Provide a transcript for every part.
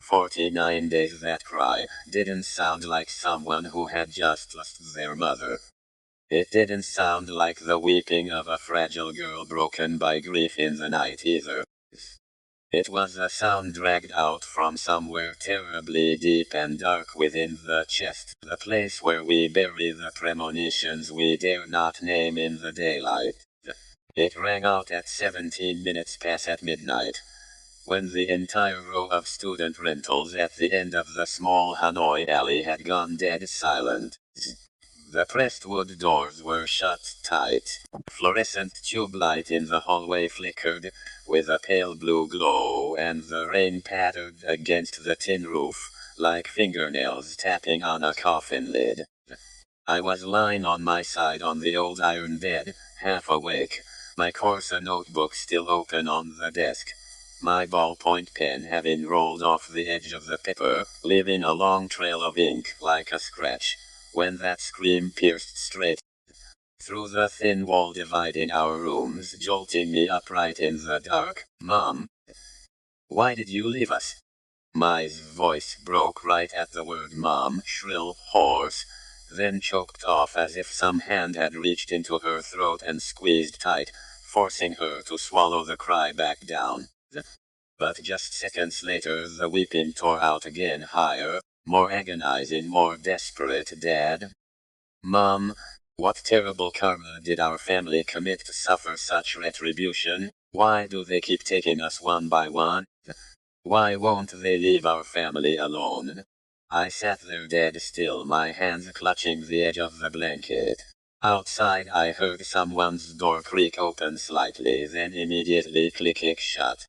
49 days. That cry didn't sound like someone who had just lost their mother. It didn't sound like the weeping of a fragile girl broken by grief in the night either. It was a sound dragged out from somewhere terribly deep and dark within the chest, the place where we bury the premonitions we dare not name in the daylight. It rang out at 17 minutes past at midnight, when the entire row of student rentals at the end of the small Hanoi alley had gone dead silent. The pressed wood doors were shut tight. Fluorescent tube light in the hallway flickered with a pale blue glow, and the rain pattered against the tin roof like fingernails tapping on a coffin lid. I was lying on my side on the old iron bed, half awake, my Corsa notebook still open on the desk, my ballpoint pen having rolled off the edge of the paper, leaving a long trail of ink like a scratch, when that scream pierced straight through the thin wall dividing our rooms, jolting me upright in the dark. "Mom, why did you leave us?" Mai's voice broke right at the word mom, shrill, hoarse, then choked off as if some hand had reached into her throat and squeezed tight, forcing her to swallow the cry back down. But just seconds later the weeping tore out again, higher, more agonizing, more desperate. "Dad? Mom, what terrible karma did our family commit to suffer such retribution? Why do they keep taking us one by one? Why won't they leave our family alone?" I sat there dead still, my hands clutching the edge of the blanket. Outside I heard someone's door creak open slightly, then immediately click shut.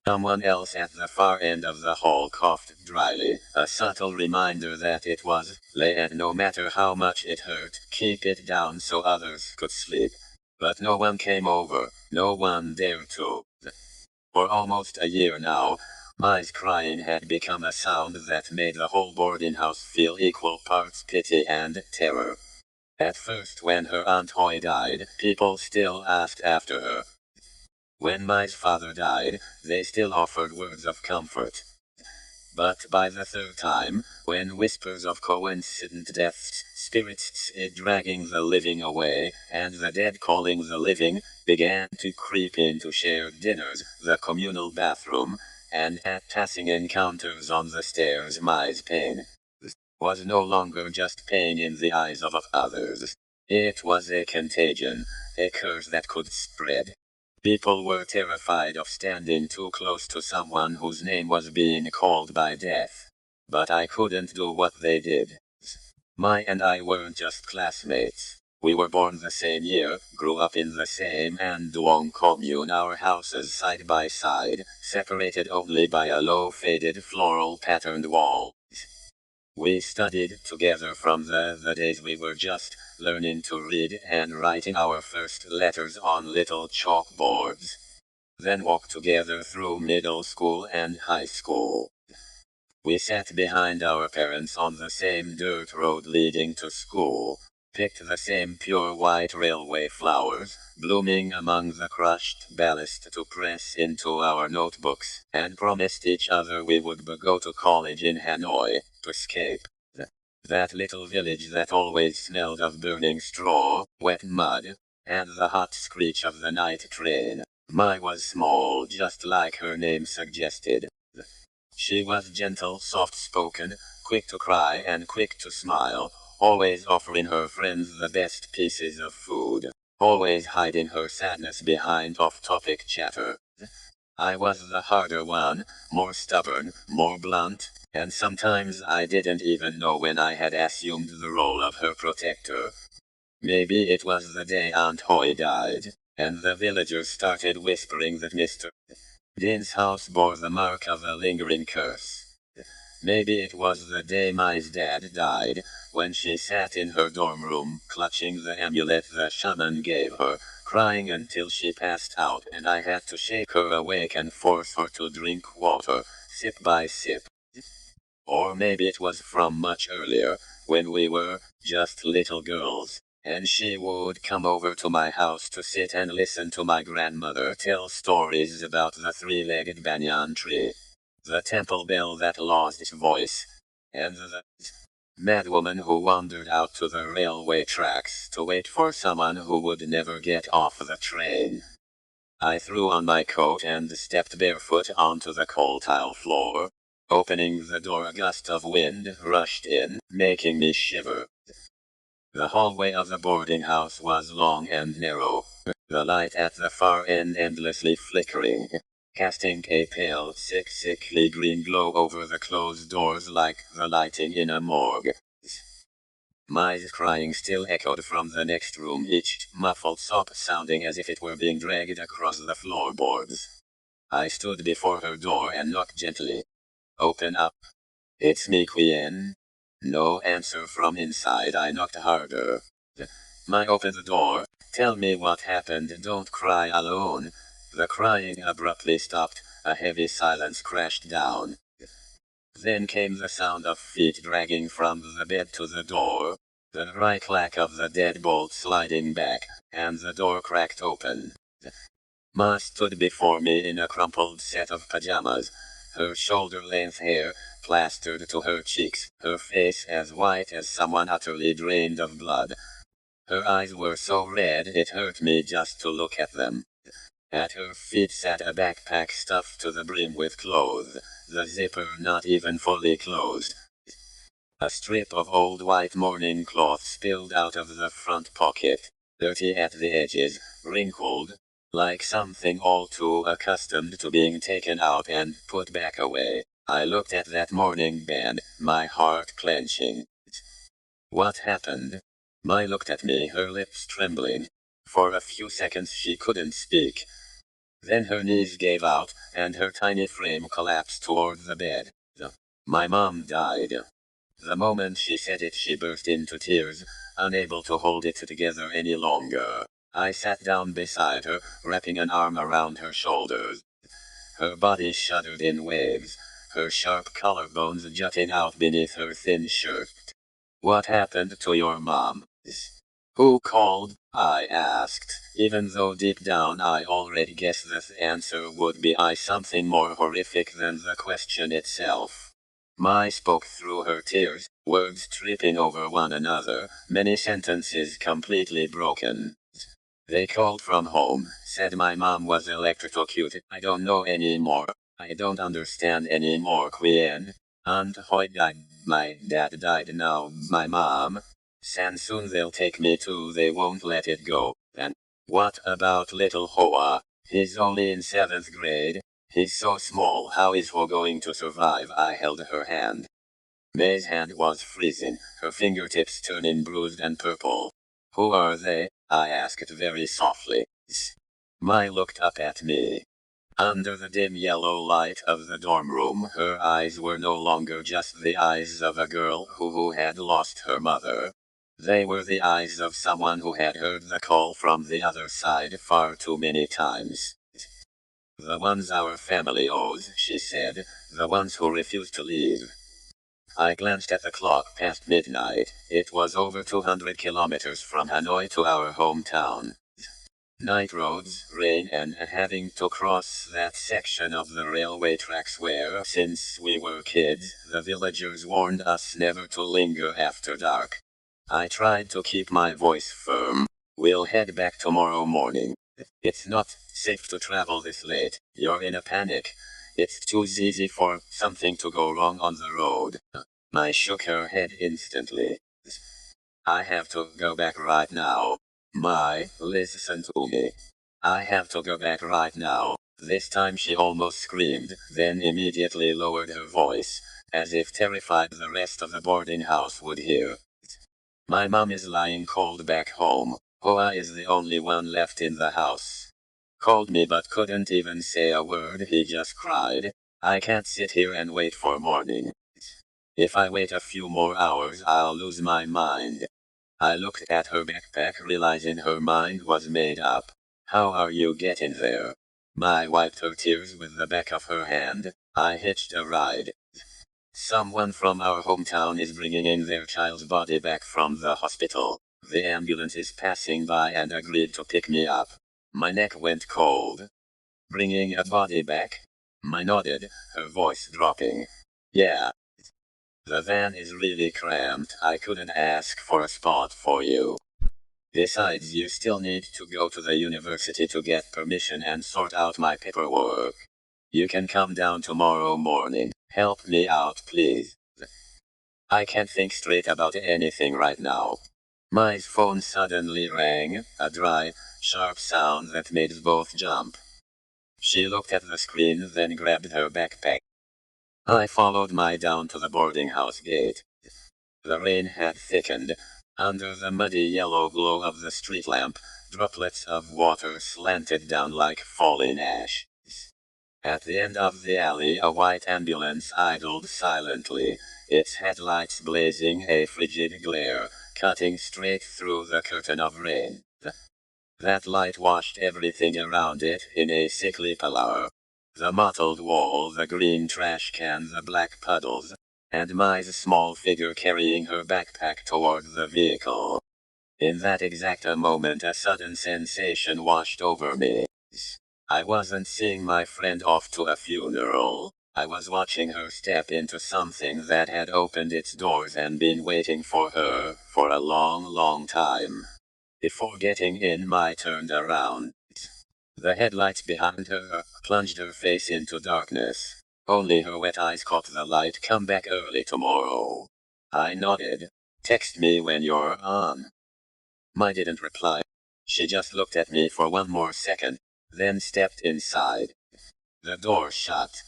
Someone else at the far end of the hall coughed dryly, a subtle reminder that it was late and no matter how much it hurt, keep it down so others could sleep. But no one came over, no one dared to. For almost a year now, Mai's crying had become a sound that made the whole boarding house feel equal parts pity and terror. At first, when her Aunt Hoy died, people still asked after her. When Mai's father died, they still offered words of comfort. But by the third time, when whispers of coincident deaths, spirits dragging the living away, and the dead calling the living, began to creep into shared dinners, the communal bathroom, and at passing encounters on the stairs, Mai's pain was no longer just pain in the eyes of others. It was a contagion, a curse that could spread. People were terrified of standing too close to someone whose name was being called by death. But I couldn't do what they did. Mai and I weren't just classmates. We were born the same year, grew up in the same Anduong commune, our houses side by side, separated only by a low faded floral patterned wall. We studied together from the days we were just learning to read and writing our first letters on little chalkboards. Then walked together through middle school and high school. We sat behind our parents on the same dirt road leading to school, picked the same pure white railway flowers, blooming among the crushed ballast to press into our notebooks, and promised each other we would go to college in Hanoi, to escape that little village that always smelled of burning straw, wet mud, and the hot screech of the night train. Mai was small, just like her name suggested. She was gentle, soft-spoken, quick to cry and quick to smile, always offering her friends the best pieces of food, always hiding her sadness behind off-topic chatter. I was the harder one, more stubborn, more blunt, and sometimes I didn't even know when I had assumed the role of her protector. Maybe it was the day Aunt Hoy died, and the villagers started whispering that Mr. Din's house bore the mark of a lingering curse. Maybe it was the day Mai's dad died, when she sat in her dorm room, clutching the amulet the shaman gave her, crying until she passed out, and I had to shake her awake and force her to drink water, sip by sip. Or maybe it was from much earlier, when we were just little girls, and she would come over to my house to sit and listen to my grandmother tell stories about the three-legged banyan tree. the temple bell that lost its voice, and the madwoman who wandered out to the railway tracks to wait for someone who would never get off the train. I threw on my coat and stepped barefoot onto the cold tile floor. Opening the door, a gust of wind rushed in, making me shiver. The hallway of the boarding house was long and narrow, the light at the far end endlessly flickering, casting a pale, sickly green glow over the closed doors like the lighting in a morgue. My crying still echoed from the next room, each muffled sob sounding as if it were being dragged across the floorboards. I stood before her door and knocked gently. "Open up." "It's me, Queen." No answer from inside. I knocked harder. "My, open the door. Tell me what happened. Don't cry alone." The crying abruptly stopped. A heavy silence crashed down. Then came the sound of feet dragging from the bed to the door, the dry clack of the deadbolt sliding back, and the door cracked open. Ma stood before me in a crumpled set of pajamas, her shoulder-length hair plastered to her cheeks, her face as white as someone utterly drained of blood. Her eyes were so red it hurt me just to look at them. At her feet sat a backpack stuffed to the brim with clothes, the zipper not even fully closed. A strip of old white morning cloth spilled out of the front pocket, dirty at the edges, wrinkled, like something all too accustomed to being taken out and put back away. I looked at that morning bed, my heart clenching. "What happened?" Ma looked at me, her lips trembling. For a few seconds she couldn't speak. Then her knees gave out, and her tiny frame collapsed toward the bed. "My mom died." The moment she said it, she burst into tears, unable to hold it together any longer. I sat down beside her, wrapping an arm around her shoulders. Her body shuddered in waves, her sharp collarbones jutting out beneath her thin shirt. "What happened to your mom?" "Who called?" I asked, even though deep down I already guessed the answer would be something more horrific than the question itself. Ma spoke through her tears, words tripping over one another, many sentences completely broken. "They called from home, said my mom was electrocuted. I don't know anymore. I don't understand anymore, Queen. And Hoy died. My dad died now. My mom. And soon they'll take me too. They won't let it go. And what about little Hoa? He's only in 7th grade. He's so small. How is Ho going to survive?" I held her hand. May's hand was freezing, her fingertips turning bruised and purple. "Who are they?" I asked very softly. Mai looked up at me. Under the dim yellow light of the dorm room, her eyes were no longer just the eyes of a girl who had lost her mother. They were the eyes of someone who had heard the call from the other side far too many times. "The ones our family owes," she said, "the ones who refuse to leave." I glanced at the clock past midnight. It was over 200 kilometers from Hanoi to our hometown. Night roads, rain, and having to cross that section of the railway tracks where, since we were kids, the villagers warned us never to linger after dark. I tried to keep my voice firm. "We'll head back tomorrow morning. It's not safe to travel this late. You're in a panic. It's too easy for something to go wrong on the road." I shook her head instantly. "I have to go back right now. Mai, listen to me. I have to go back right now." This time she almost screamed, then immediately lowered her voice, as if terrified the rest of the boarding house would hear. "My mom is lying cold back home. Hoa is the only one left in the house. Called me but couldn't even say a word, he just cried. I can't sit here and wait for morning. If I wait a few more hours I'll lose my mind." I looked at her backpack, realizing her mind was made up. "How are you getting there?" Mai wiped her tears with the back of her hand. "I hitched a ride. Someone from our hometown is bringing in their child's body back from the hospital. The ambulance is passing by and agreed to pick me up." My neck went cold. "Bringing a body back?" I nodded, her voice dropping. Yeah. The van is really cramped. I couldn't ask for a spot for you. Besides, you still need to go to the university to get permission and sort out my paperwork. You can come down tomorrow morning. Help me out, please. I can't think straight about anything right now. My phone suddenly rang, a dry, sharp sound that made us both jump. She looked at the screen, then grabbed her backpack. I followed Mai down to the boarding house gate. The rain had thickened. Under the muddy yellow glow of the street lamp, droplets of water slanted down like falling ash. At the end of the alley, a white ambulance idled silently, its headlights blazing a frigid glare, cutting straight through the curtain of rain. That light washed everything around it in a sickly pallor. The mottled wall, the green trash can, the black puddles, and Mai's small figure carrying her backpack toward the vehicle. In that exact moment, a sudden sensation washed over me. I wasn't seeing my friend off to a funeral. I was watching her step into something that had opened its doors and been waiting for her for a long, long time. Before getting in, Mai turned around. The headlights behind her plunged her face into darkness. Only her wet eyes caught the light. Come back early tomorrow. I nodded. Text me when you're on. Mai didn't reply. She just looked at me for one more second, then stepped inside. The door shut.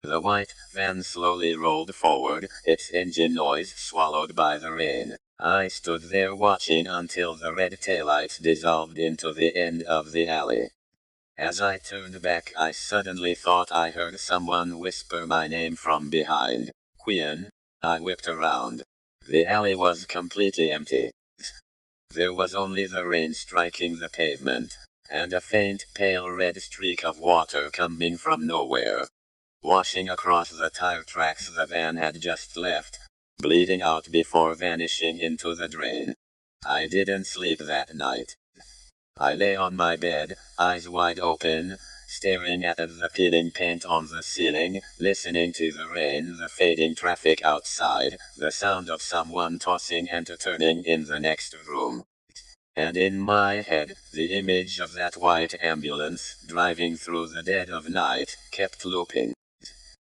The white van slowly rolled forward, its engine noise swallowed by the rain. I stood there watching until the red taillights dissolved into the end of the alley. As I turned back, I suddenly thought I heard someone whisper my name from behind. Quinn. I whipped around. The alley was completely empty. There was only the rain striking the pavement, and a faint pale red streak of water coming from nowhere, washing across the tire tracks the van had just left, bleeding out before vanishing into the drain. I didn't sleep that night. I lay on my bed, eyes wide open, staring at the peeling paint on the ceiling, listening to the rain, the fading traffic outside, the sound of someone tossing and turning in the next room. And in my head, the image of that white ambulance, driving through the dead of night, kept looping.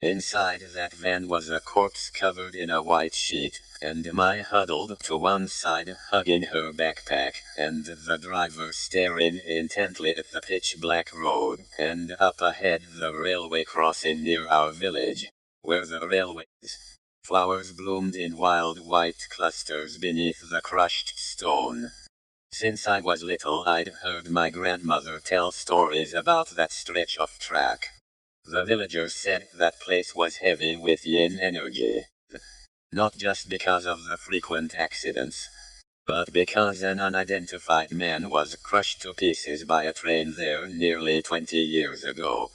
Inside that van was a corpse covered in a white sheet, and Mai huddled to one side, hugging her backpack, and the driver staring intently at the pitch-black road, and up ahead the railway crossing near our village, where the railways. Flowers bloomed in wild white clusters beneath the crushed stone. Since I was little, I'd heard my grandmother tell stories about that stretch of track. The villagers said that place was heavy with yin energy. Not just because of the frequent accidents, but because an unidentified man was crushed to pieces by a train there nearly 20 years ago.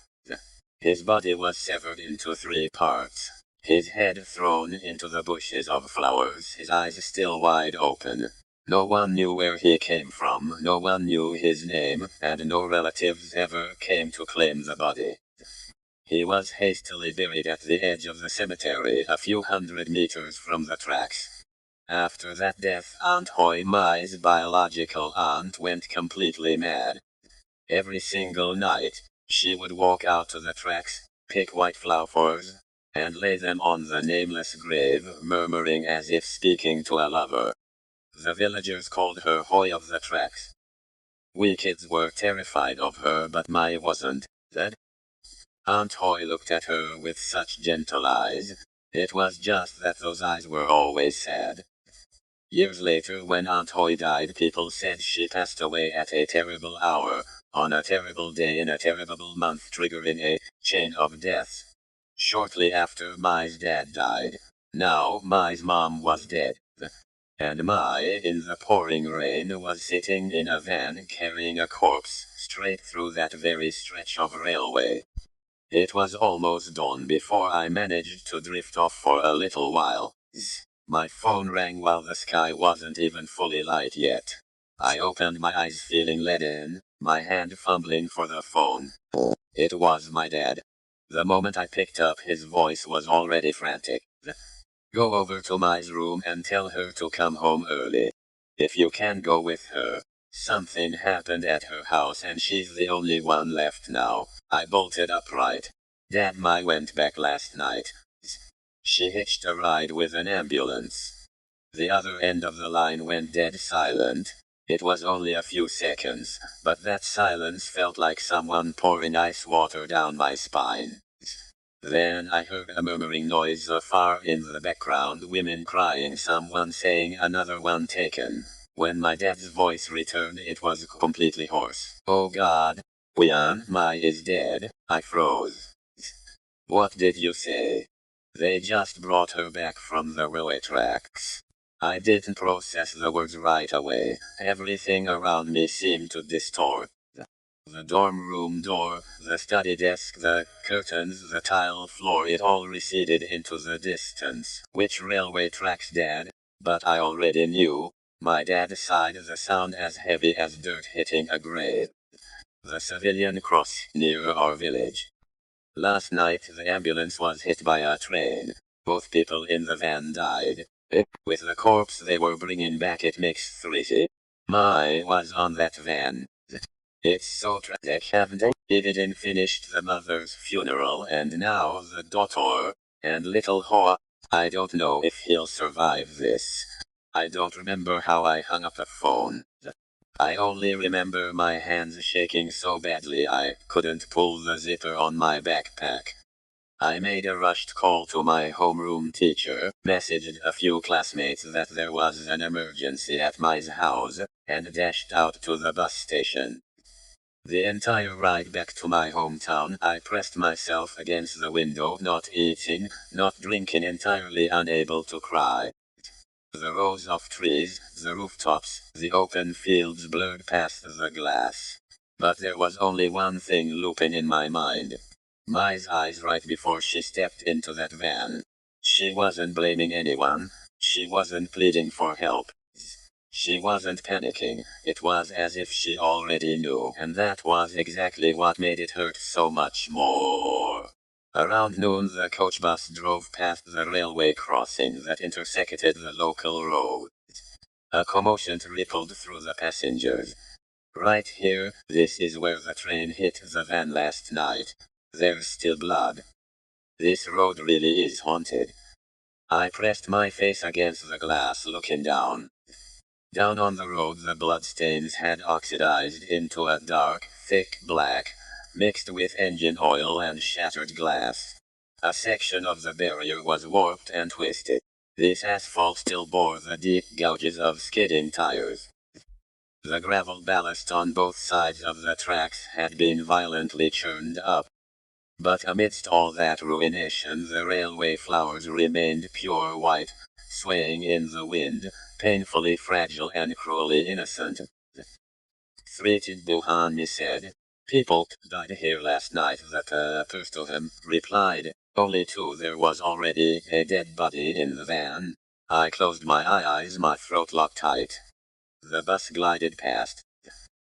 His body was severed into 3 parts. His head thrown into the bushes of flowers, his eyes still wide open. No one knew where he came from, no one knew his name, and no relatives ever came to claim the body. He was hastily buried at the edge of the cemetery a few hundred meters from the tracks. After that death, Aunt Hoi Mai's biological aunt went completely mad. Every single night, she would walk out to the tracks, pick white flowers, and lay them on the nameless grave, murmuring as if speaking to a lover. The villagers called her Hoi of the Tracks. We kids were terrified of her, but Mai wasn't. That Aunt Hoi looked at her with such gentle eyes. It was just that those eyes were always sad. Years later, when Aunt Hoi died, people said she passed away at a terrible hour, on a terrible day in a terrible month, triggering a chain of deaths. Shortly after Mai's dad died. Now, Mai's mom was dead. And Mai, in the pouring rain, was sitting in a van carrying a corpse straight through that very stretch of railway. It was almost dawn before I managed to drift off for a little while. My phone rang while the sky wasn't even fully light yet. I opened my eyes feeling leaden, my hand fumbling for the phone. It was my dad. The moment I picked up, his voice was already frantic. Go over to Mai's room and tell her to come home early. If you can go with her. Something happened at her house and she's the only one left now. I bolted upright. Dad, Mai went back last night. She hitched a ride with an ambulance. The other end of the line went dead silent. It was only a few seconds, but that silence felt like someone pouring ice water down my spine. Then I heard a murmuring noise far in the background, women crying, someone saying another one taken. When my dad's voice returned, it was completely hoarse. Oh God, Mai is dead. I froze. What did you say? They just brought her back from the railway tracks. I didn't process the words right away. Everything around me seemed to distort. The dorm room door, the study desk, the curtains, the tile floor, it all receded into the distance. Which railway tracks, Dad? But I already knew. My dad sighed, the sound as heavy as dirt hitting a grave. The civilian cross near our village. Last night the ambulance was hit by a train. Both people in the van died. With the corpse they were bringing back, it makes 3. Mai was on that van. It's so tragic, haven't they? He didn't finish the mother's funeral and now the daughter, and little Hoa. I don't know if he'll survive this. I don't remember how I hung up the phone. I only remember my hands shaking so badly I couldn't pull the zipper on my backpack. I made a rushed call to my homeroom teacher, messaged a few classmates that there was an emergency at my house, and dashed out to the bus station. The entire ride back to my hometown, I pressed myself against the window, not eating, not drinking, entirely unable to cry. The rows of trees, the rooftops, the open fields blurred past the glass. But there was only one thing looping in my mind. Mai's eyes right before she stepped into that van. She wasn't blaming anyone. She wasn't pleading for help. She wasn't panicking. It was as if she already knew, and that was exactly what made it hurt so much more. Around noon the coach bus drove past the railway crossing that intersected the local road. A commotion rippled through the passengers. Right here, this is where the train hit the van last night. There's still blood. This road really is haunted. I pressed my face against the glass, looking down. Down on the road the bloodstains had oxidized into a dark, thick black, mixed with engine oil and shattered glass. A section of the barrier was warped and twisted. This asphalt still bore the deep gouges of skidding tires. The gravel ballast on both sides of the tracks had been violently churned up. But amidst all that ruination the railway flowers remained pure white, swaying in the wind, painfully fragile and cruelly innocent. 3 Buhani said. People died here last night, the person replied. Only 2. There was already a dead body in the van. I closed my eyes, my throat locked tight. The bus glided past.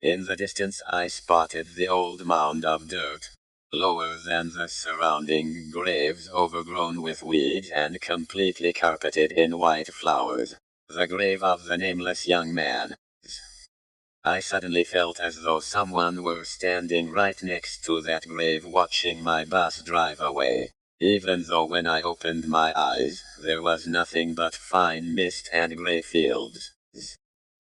In the distance I spotted the old mound of dirt, lower than the surrounding graves, overgrown with weeds and completely carpeted in white flowers. The grave of the nameless young man. I suddenly felt as though someone were standing right next to that grave watching my bus drive away. Even though when I opened my eyes, there was nothing but fine mist and gray fields.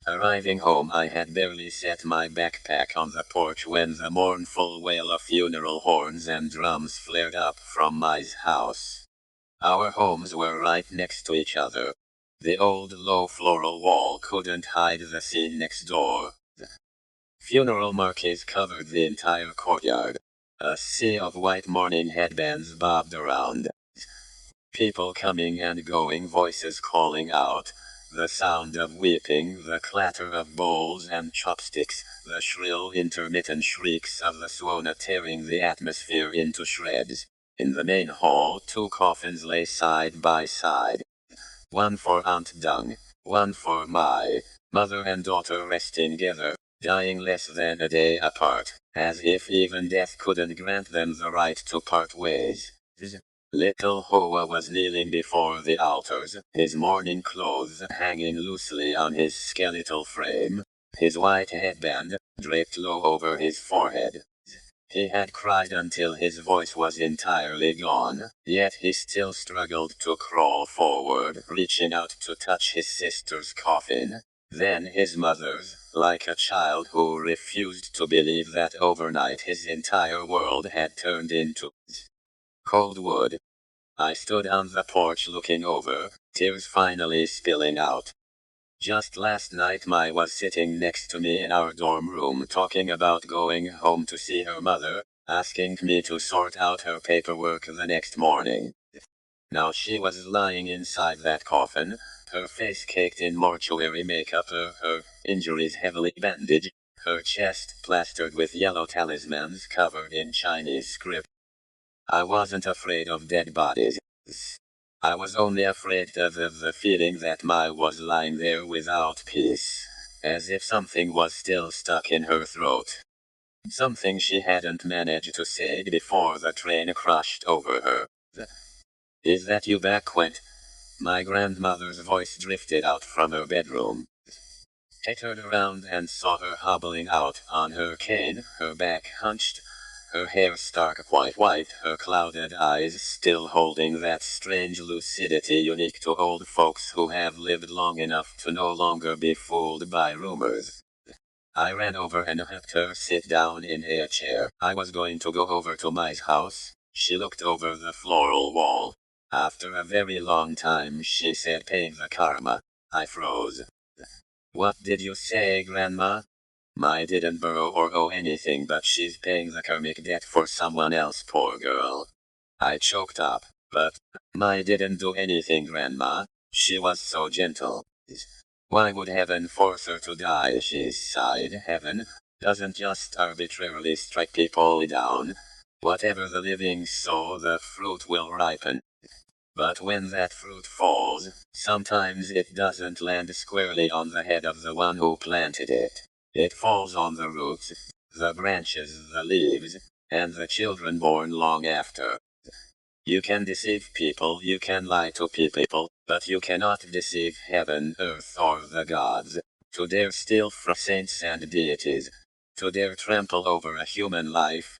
Arriving home I had barely set my backpack on the porch when the mournful wail of funeral horns and drums flared up from my house. Our homes were right next to each other. The old low floral wall couldn't hide the scene next door. Funeral marquees covered the entire courtyard. A sea of white mourning headbands bobbed around. People coming and going, voices calling out. The sound of weeping, the clatter of bowls and chopsticks, the shrill intermittent shrieks of the Suona tearing the atmosphere into shreds. In the main hall 2 coffins lay side by side. One for Aunt Dung, one for Mai. Mother and daughter resting together, dying less than a day apart. as if even death couldn't grant them the right to part ways. Little Hoa was kneeling before the altars, his mourning clothes hanging loosely on his skeletal frame, his white headband draped low over his forehead. He had cried until his voice was entirely gone, yet he still struggled to crawl forward, reaching out to touch his sister's coffin. Then his mother's, like a child who refused to believe that overnight his entire world had turned into cold wood. I stood on the porch looking over, tears finally spilling out. Just last night Mai was sitting next to me in our dorm room talking about going home to see her mother, asking me to sort out her paperwork the next morning. Now she was lying inside that coffin, her face caked in mortuary makeup, her injuries heavily bandaged, her chest plastered with yellow talismans covered in Chinese script. I wasn't afraid of dead bodies. I was only afraid of the feeling that Mai was lying there without peace, as if something was still stuck in her throat. Something she hadn't managed to say before the train crashed over her. Is that you back, Quint? My grandmother's voice drifted out from her bedroom. I turned around and saw her hobbling out on her cane, her back hunched, her hair stark white, her clouded eyes still holding that strange lucidity unique to old folks who have lived long enough to no longer be fooled by rumors. I ran over and helped her sit down in a chair. I was going to go over to Mai's house. She looked over the floral wall. After a very long time, she said, paying the karma. I froze. What did you say, Grandma? Mai didn't borrow or owe anything, but she's paying the karmic debt for someone else, poor girl. I choked up. But Mai didn't do anything, Grandma. She was so gentle. Why would heaven force her to die? She sighed. Heaven doesn't just arbitrarily strike people down. Whatever the living sow, the fruit will ripen. But when that fruit falls, sometimes it doesn't land squarely on the head of the one who planted it. It falls on the roots, the branches, the leaves, and the children born long after. You can deceive people, you can lie to people, but you cannot deceive heaven, earth, or the gods. To dare steal from saints and deities, to dare trample over a human life,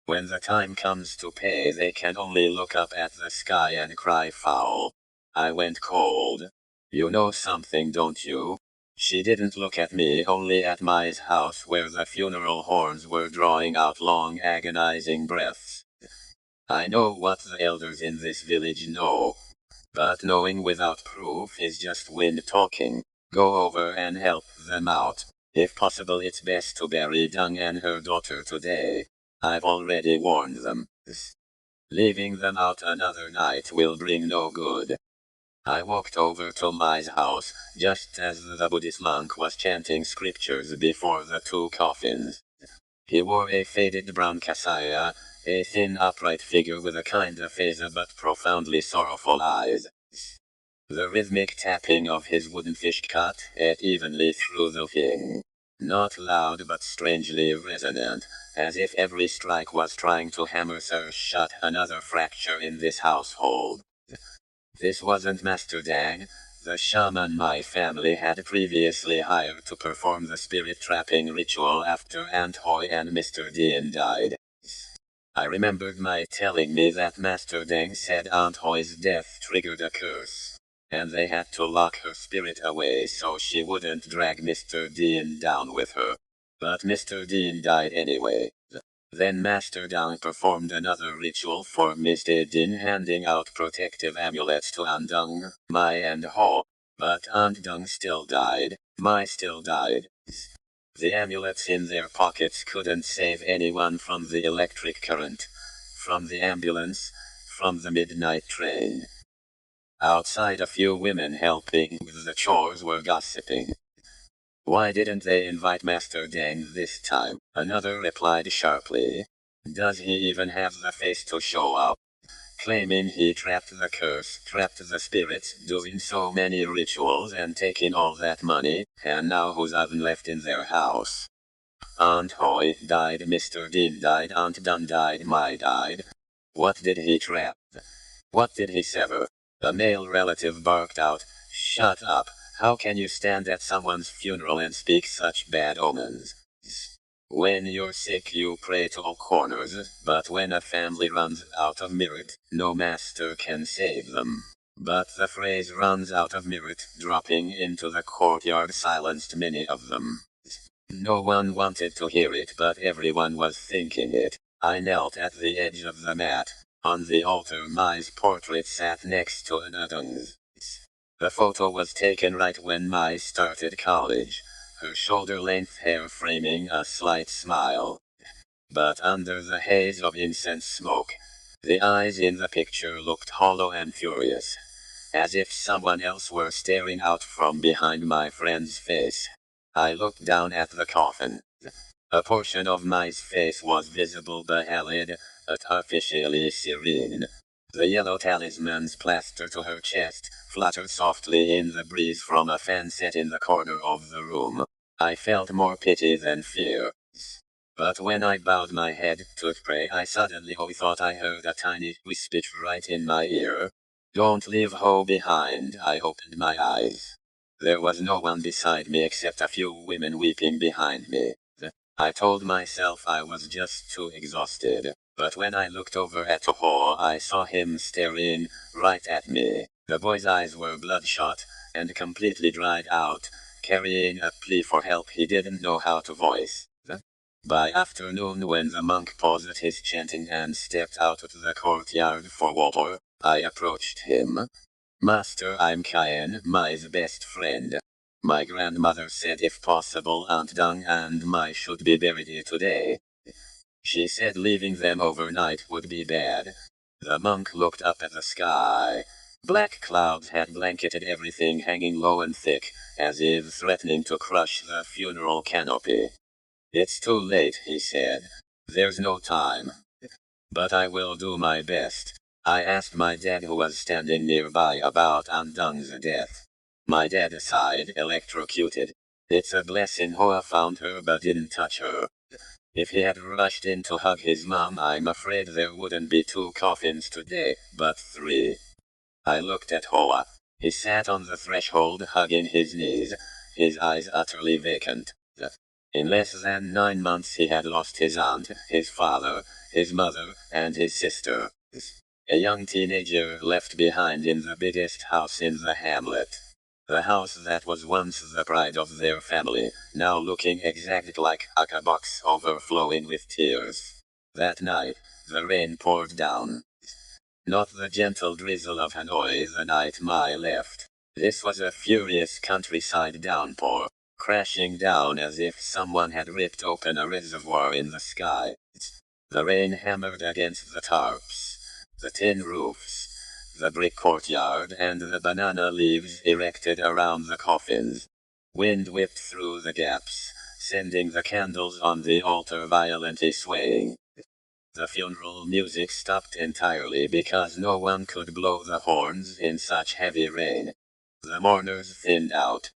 when the time comes to pay, they can only look up at the sky and cry foul. I went cold. You know something, don't you? She didn't look at me, only at Mai's house where the funeral horns were drawing out long agonizing breaths. I know what the elders in this village know, but knowing without proof is just wind talking. Go over and help them out. If possible, it's best to bury Dung and her daughter today. I've already warned them. Leaving them out another night will bring no good. I walked over to Mai's house, just as the Buddhist monk was chanting scriptures before the two coffins. He wore a faded brown kasaya, a thin upright figure with a kind of face but profoundly sorrowful eyes. The rhythmic tapping of his wooden fish cut ate evenly through the thing. Not loud but strangely resonant, as if every strike was trying to hammer shut another fracture in this household. This wasn't Master Dang, the shaman my family had previously hired to perform the spirit trapping ritual after Aunt Hoy and Mr. Dean died. I remembered Mai telling me that Master Dang said Aunt Hoy's death triggered a curse, and they had to lock her spirit away so she wouldn't drag Mr. Dean down with her. But Mr. Dean died anyway. Then Master Dang performed another ritual for Mr. Dean, handing out protective amulets to Aunt Dung, Mai and Ho. But Aunt Dung still died. Mai still died. The amulets in their pockets couldn't save anyone from the electric current, from the ambulance, from the midnight train. Outside, a few women helping with the chores were gossiping. Why didn't they invite Master Dang this time? Another replied sharply. Does he even have the face to show up? Claiming he trapped the curse, trapped the spirits, doing so many rituals and taking all that money, and now who's even left in their house? Aunt Hoy died, Mr. Dean died, Aunt Dunn died, my died. What did he trap? What did he sever? A male relative barked out, "Shut up! How can you stand at someone's funeral and speak such bad omens? When you're sick you pray to all corners, but when a family runs out of merit, no master can save them." But the phrase "runs out of merit" dropping into the courtyard silenced many of them. No one wanted to hear it, but everyone was thinking it. I knelt at the edge of the mat. On the altar Mai's portrait sat next to Anadung's. The photo was taken right when Mai started college, her shoulder-length hair framing a slight smile. But under the haze of incense smoke, the eyes in the picture looked hollow and furious, as if someone else were staring out from behind my friend's face. I looked down at the coffin. A portion of Mai's face was visible pallid, artificially serene. The yellow talismans plastered to her chest fluttered softly in the breeze from a fan set in the corner of the room. I felt more pity than fear. But when I bowed my head to pray, I suddenly thought I heard a tiny whisper right in my ear. "Don't leave Ho behind." I opened my eyes. There was no one beside me except a few women weeping behind me. I told myself I was just too exhausted, but when I looked over at Toho, I saw him staring right at me. The boy's eyes were bloodshot and completely dried out, carrying a plea for help he didn't know how to voice. By afternoon, when the monk paused his chanting and stepped out to the courtyard for water, I approached him. "Master, I'm Kyan, Mai's best friend. My grandmother said if possible Aunt Dung and Mai should be buried here today. She said leaving them overnight would be bad." The monk looked up at the sky. Black clouds had blanketed everything, hanging low and thick, as if threatening to crush the funeral canopy. "It's too late," he said. "There's no time. But I will do my best." I asked my dad, who was standing nearby, about Aunt Dung's death. My dad sighed, "Electrocuted. It's a blessing Hoa found her but didn't touch her. If he had rushed in to hug his mom, I'm afraid there wouldn't be 2 coffins today, but 3. I looked at Hoa. He sat on the threshold, hugging his knees, his eyes utterly vacant. In less than 9 months he had lost his aunt, his father, his mother, and his sister. A young teenager left behind in the biggest house in the hamlet. The house that was once the pride of their family, now looking exactly like a box overflowing with tears. That night, the rain poured down. Not the gentle drizzle of Hanoi the night Mai left. This was a furious countryside downpour, crashing down as if someone had ripped open a reservoir in the sky. The rain hammered against the tarps, the tin roofs, the brick courtyard, and the banana leaves erected around the coffins. Wind whipped through the gaps, sending the candles on the altar violently swaying. The funeral music stopped entirely because no one could blow the horns in such heavy rain. The mourners thinned out.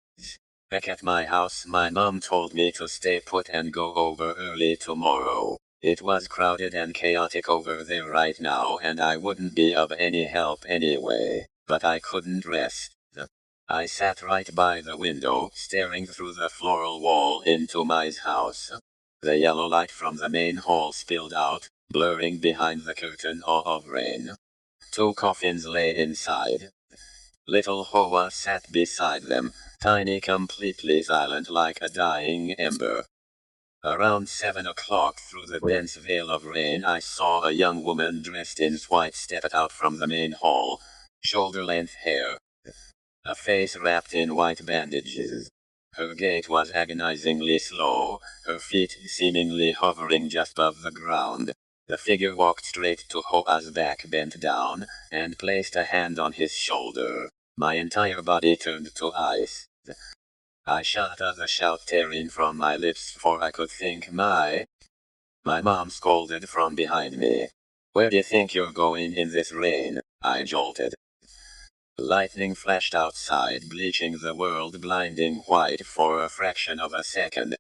Back at my house, my mom told me to stay put and go over early tomorrow. It was crowded and chaotic over there right now, and I wouldn't be of any help anyway. But I couldn't rest. I sat right by the window, staring through the floral wall into Mai's house. The yellow light from the main hall spilled out, blurring behind the curtain of rain. 2 coffins lay inside. Little Hoa sat beside them, tiny, completely silent, like a dying ember. Around 7 o'clock, through the dense veil of rain, I saw a young woman dressed in white step out from the main hall, shoulder-length hair, a face wrapped in white bandages. Her gait was agonizingly slow, her feet seemingly hovering just above the ground. The figure walked straight to Hoa's back, bent down, and placed a hand on his shoulder. My entire body turned to ice. I shut the shout tearing from my lips before I could think. My mom scolded from behind me. "Where do you think you're going in this rain?" I jolted. Lightning flashed outside, bleaching the world blinding white for a fraction of a second.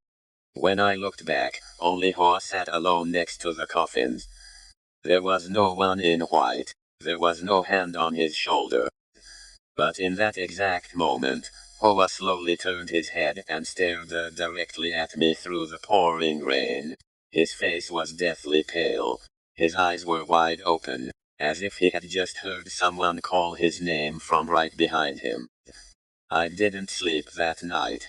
When I looked back, only Hoa sat alone next to the coffins. There was no one in white. There was no hand on his shoulder. But in that exact moment, Hoa slowly turned his head and stared directly at me through the pouring rain. His face was deathly pale. His eyes were wide open, as if he had just heard someone call his name from right behind him. I didn't sleep that night.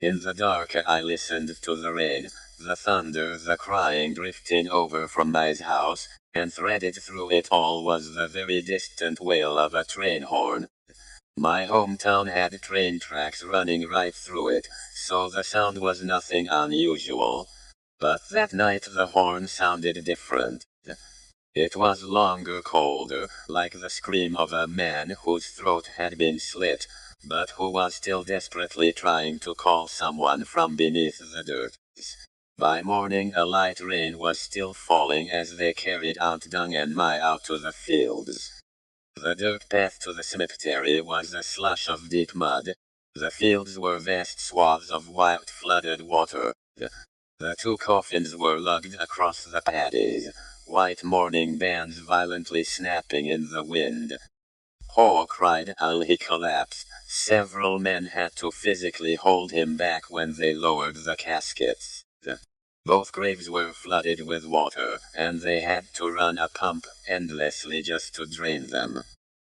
In the dark I listened to the rain, the thunder, the crying drifting over from my house, and threaded through it all was the very distant wail of a train horn. My hometown had train tracks running right through it, so the sound was nothing unusual. But that night the horn sounded different. It was longer, colder, like the scream of a man whose throat had been slit, but who was still desperately trying to call someone from beneath the dirt. By morning a light rain was still falling as they carried Aunt Dung and Mai out to the fields. The dirt path to the cemetery was a slush of deep mud. The fields were vast swaths of white flooded water. The two coffins were lugged across the paddies, white mourning bands violently snapping in the wind. Ho cried until he collapsed. Several men had to physically hold him back when they lowered the caskets. Both graves were flooded with water, and they had to run a pump endlessly just to drain them.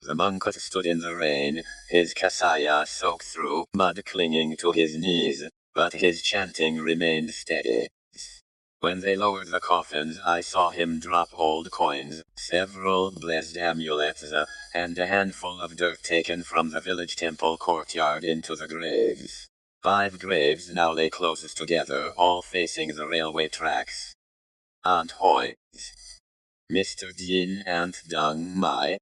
The monk stood in the rain, his kasaya soaked through mud clinging to his knees, but his chanting remained steady. When they lowered the coffins, I saw him drop old coins, several blessed amulets, and a handful of dirt taken from the village temple courtyard into the graves. 5 graves now lay closest together, all facing the railway tracks. Aunt Hoy, Mr. Dean, Aunt Dung Mai,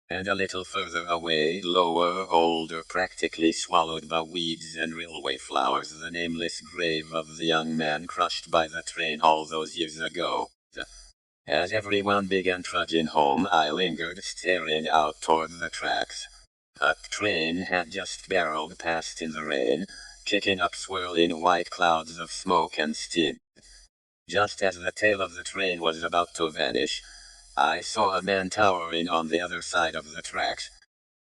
and a little further away, lower, older, practically swallowed by weeds and railway flowers, the nameless grave of the young man crushed by the train all those years ago. As everyone began trudging home, I lingered, staring out toward the tracks. A train had just barreled past in the rain, kicking up swirling white clouds of smoke and steam. Just as the tail of the train was about to vanish, I saw a man towering on the other side of the tracks.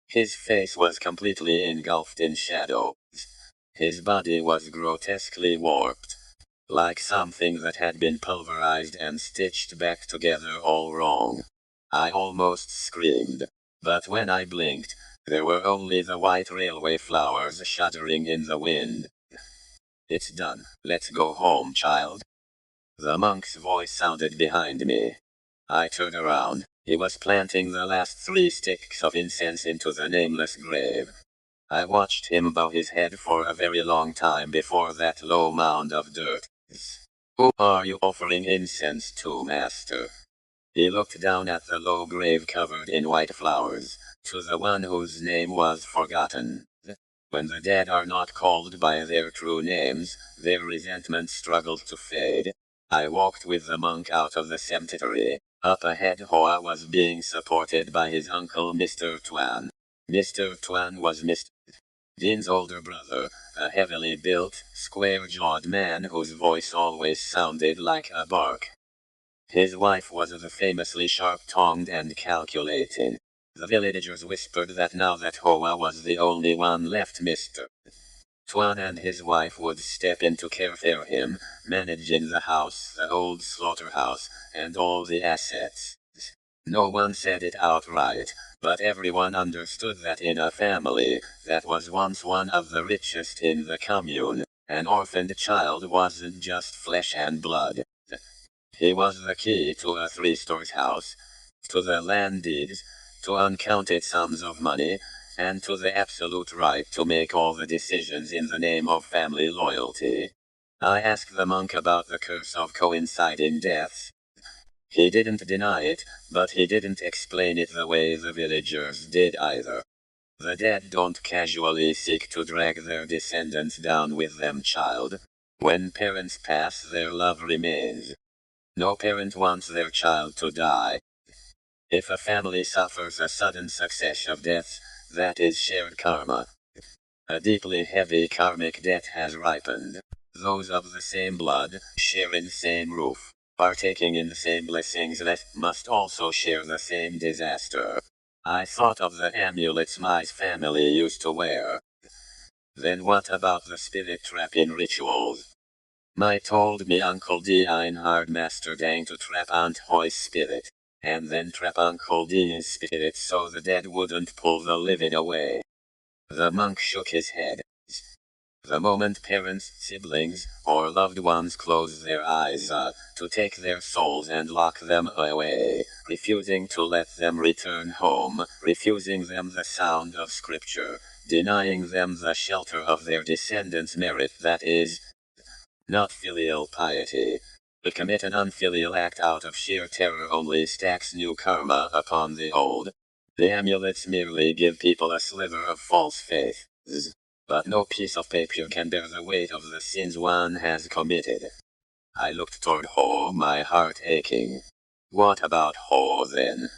His face was completely engulfed in shadow. His body was grotesquely warped, like something that had been pulverized and stitched back together all wrong. I almost screamed, but when I blinked, there were only the white railway flowers shuddering in the wind. It's done. Let's go home, child. The monk's voice sounded behind me. I turned around. He was planting the last 3 sticks of incense into the nameless grave. I watched him bow his head for a very long time before that low mound of dirt. Who are you offering incense to, master? He looked down at the low grave covered in white flowers, to the one whose name was forgotten. When the dead are not called by their true names, their resentment struggles to fade. I walked with the monk out of the cemetery. Up ahead, Hoa was being supported by his uncle Mr. Tuan. Mr. Tuan was Mr. Dean's older brother, a heavily built, square-jawed man whose voice always sounded like a bark. His wife was the famously sharp-tongued and calculating. The villagers whispered that now that Hoa was the only one left, Mr. Tuan and his wife would step in to care for him, managing the house, the old slaughterhouse, and all the assets. No one said it outright, but everyone understood that in a family that was once one of the richest in the commune, an orphaned child wasn't just flesh and blood. He was the key to a 3-story house, to the land deeds, to uncounted sums of money, and to the absolute right to make all the decisions in the name of family loyalty. I asked the monk about the curse of coinciding deaths. He didn't deny it, but he didn't explain it the way the villagers did either. The dead don't casually seek to drag their descendants down with them, child. When parents pass, their love remains. No parent wants their child to die. If a family suffers a sudden succession of deaths, that is shared karma. A deeply heavy karmic debt has ripened. those of the same blood, sharing the same roof, partaking in the same blessings that must also share the same disaster. I thought of the amulets my family used to wear. Then what about the spirit trapping rituals? My told me Uncle D Einhard Master Dang to trap Aunt Hoy's spirit, and then trap Uncle D's spirit so the dead wouldn't pull the living away. The monk shook his head. The moment parents, siblings, or loved ones close their eyes to take their souls and lock them away, refusing to let them return home, refusing them the sound of scripture, denying them the shelter of their descendants' merit, that is, not filial piety. To commit an unfilial act out of sheer terror only stacks new karma upon the old. The amulets merely give people a sliver of false faith. But no piece of paper can bear the weight of the sins one has committed. I looked toward Ho, my heart aching. What about Ho then?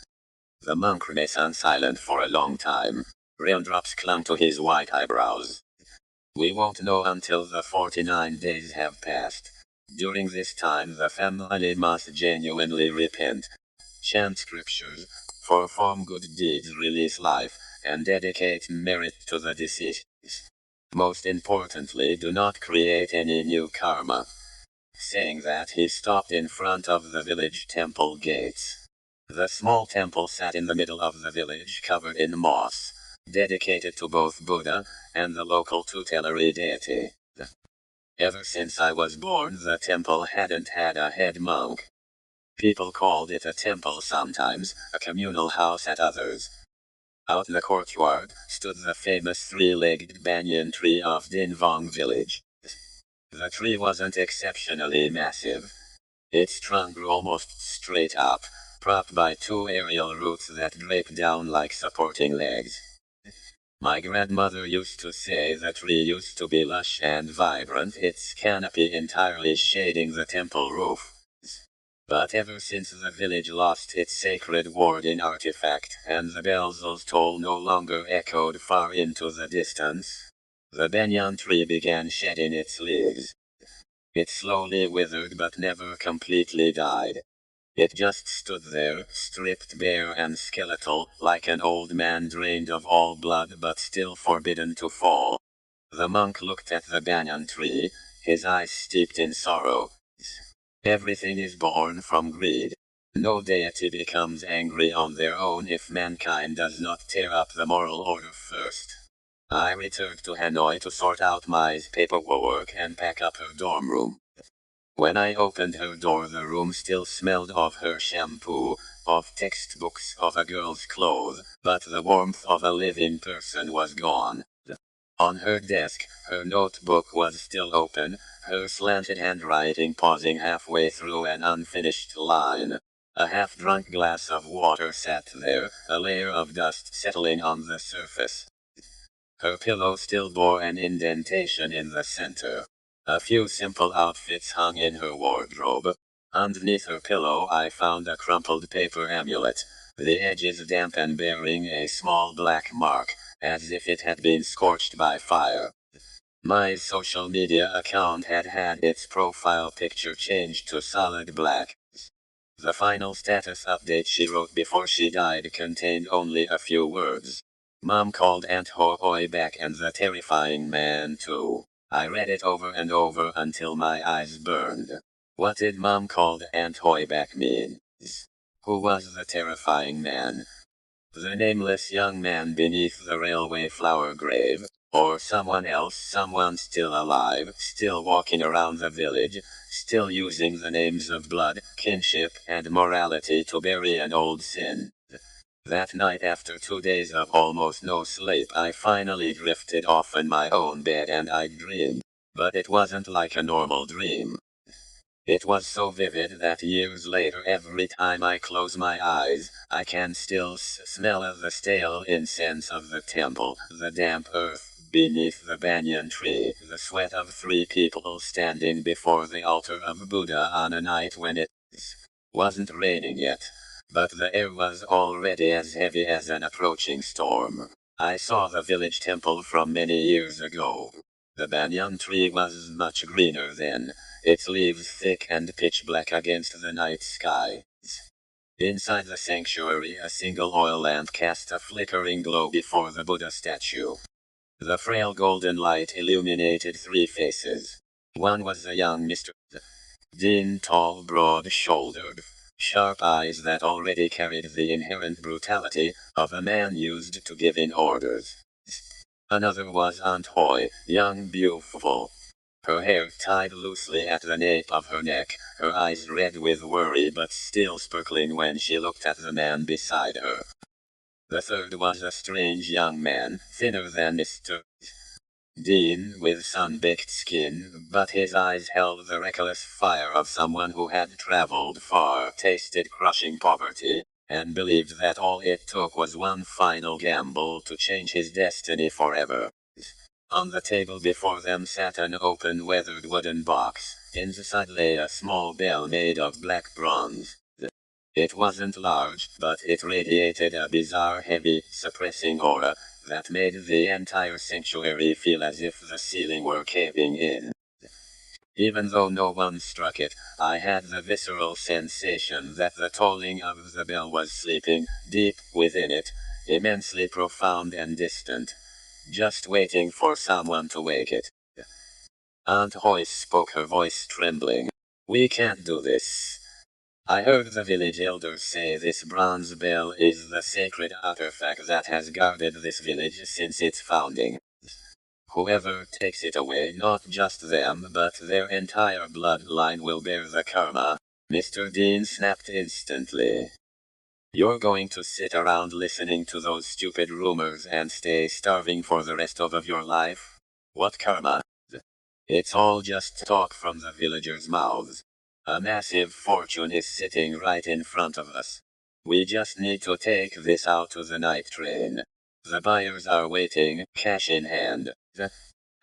The monk remained silent for a long time. Raindrops clung to his white eyebrows. We won't know until the 49 days have passed. During this time the family must genuinely repent, chant scriptures, perform good deeds, release life, and dedicate merit to the deceased. Most importantly, do not create any new karma. Saying that, he stopped in front of the village temple gates. The small temple sat in the middle of the village, covered in moss, dedicated to both Buddha and the local tutelary deity. Ever since I was born, the temple hadn't had a head monk. People called it a temple sometimes, a communal house at others. Out in the courtyard stood the famous three-legged banyan tree of Dinvong village. The tree wasn't exceptionally massive. Its trunk grew almost straight up, propped by two aerial roots that draped down like supporting legs. My grandmother used to say the tree used to be lush and vibrant, its canopy entirely shading the temple roof. But ever since the village lost its sacred warding artifact, and the bell's toll no longer echoed far into the distance, the banyan tree began shedding its leaves. It slowly withered but never completely died. It just stood there, stripped bare and skeletal, like an old man drained of all blood but still forbidden to fall. The monk looked at the banyan tree, his eyes steeped in sorrow. Everything is born from greed. No deity becomes angry on their own if mankind does not tear up the moral order first. I returned to Hanoi to sort out my paperwork and pack up her dorm room. When I opened her door, the room still smelled of her shampoo, of textbooks, of a girl's clothes, but the warmth of a living person was gone. On her desk, her notebook was still open, her slanted handwriting pausing halfway through an unfinished line. A half-drunk glass of water sat there, a layer of dust settling on the surface. Her pillow still bore an indentation in the center. A few simple outfits hung in her wardrobe. Underneath her pillow I found a crumpled paper amulet, the edges damp and bearing a small black mark, as if it had been scorched by fire. My social media account had had its profile picture changed to solid black. The final status update she wrote before she died contained only a few words. Mom called Aunt Hoy back and the terrifying man too. I read it over and over until my eyes burned. What did Mom called Aunt Hoy back mean? Who was the terrifying man? The nameless young man beneath the railway flower grave, or someone else, someone still alive, still walking around the village, still using the names of blood, kinship, and morality to bury an old sin. That night, after 2 days of almost no sleep, I finally drifted off in my own bed and I dreamed. But it wasn't like a normal dream. It was so vivid that years later, every time I close my eyes, I can still smell the stale incense of the temple, the damp earth beneath the banyan tree, the sweat of 3 people standing before the altar of Buddha on a night when it wasn't raining yet. But the air was already as heavy as an approaching storm. I saw the village temple from many years ago. The banyan tree was much greener then, its leaves thick and pitch black against the night sky. Inside the sanctuary, a single oil lamp cast a flickering glow before the Buddha statue. The frail golden light illuminated three faces. One was a young Mr. Dean, tall, broad-shouldered, sharp eyes that already carried the inherent brutality of a man used to giving orders. Another was Aunt Hoy, young, beautiful, her hair tied loosely at the nape of her neck, her eyes red with worry but still sparkling when she looked at the man beside her. The third was a strange young man, thinner than Mr. Dean, with sun-baked skin, but his eyes held the reckless fire of someone who had traveled far, tasted crushing poverty, and believed that all it took was one final gamble to change his destiny forever. On the table before them sat an open weathered wooden box. Inside lay a small bell made of black bronze. It wasn't large, but it radiated a bizarre heavy, suppressing aura that made the entire sanctuary feel as if the ceiling were caving in. Even though no one struck it, I had the visceral sensation that the tolling of the bell was sleeping, deep within it, immensely profound and distant, just waiting for someone to wake it. Aunt Hoyce spoke, her voice trembling. "We can't do this. I heard the village elders say this bronze bell is the sacred artifact that has guarded this village since its founding. Whoever takes it away, not just them, but their entire bloodline will bear the karma." Mr. Dean snapped instantly. "You're going to sit around listening to those stupid rumors and stay starving for the rest of your life? What karma? It's all just talk from the villagers' mouths. A massive fortune is sitting right in front of us. We just need to take this out to the night train. The buyers are waiting, cash in hand.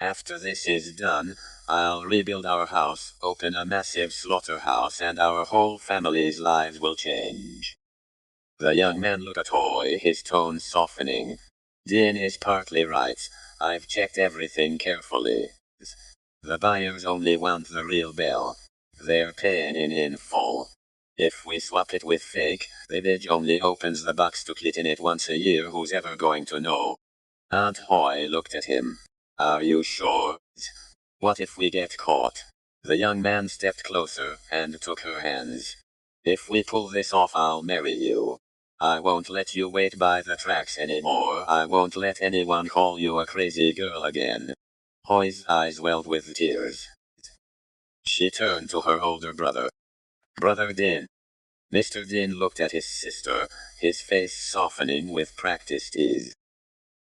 After this is done, I'll rebuild our house, open a massive slaughterhouse, and our whole family's lives will change." The young man looked at Hoy, his tone softening. "Dean is partly right. I've checked everything carefully. The buyers only want the real bell. They're paying in full. If we swap it with fake, the village only opens the box to clean it once a year. Who's ever going to know?" Aunt Hoy looked at him. "Are you sure? What if we get caught?" The young man stepped closer and took her hands. "If we pull this off, I'll marry you. I won't let you wait by the tracks anymore. I won't let anyone call you a crazy girl again." Hoy's eyes welled with tears. She turned to her older brother. "Brother Dean." Mr. Dean looked at his sister, his face softening with practiced ease.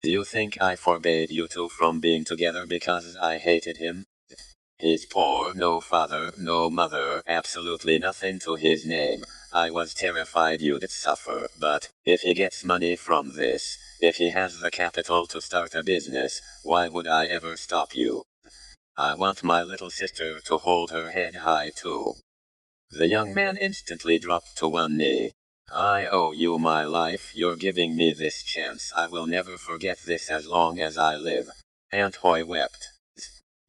"Do you think I forbade you two from being together because I hated him? He's poor, no father, no mother, absolutely nothing to his name. I was terrified you'd suffer, but if he gets money from this, if he has the capital to start a business, why would I ever stop you? I want my little sister to hold her head high too." The young man instantly dropped to one knee. "I owe you my life. You're giving me this chance. I will never forget this as long as I live." Aunt Hoy wept.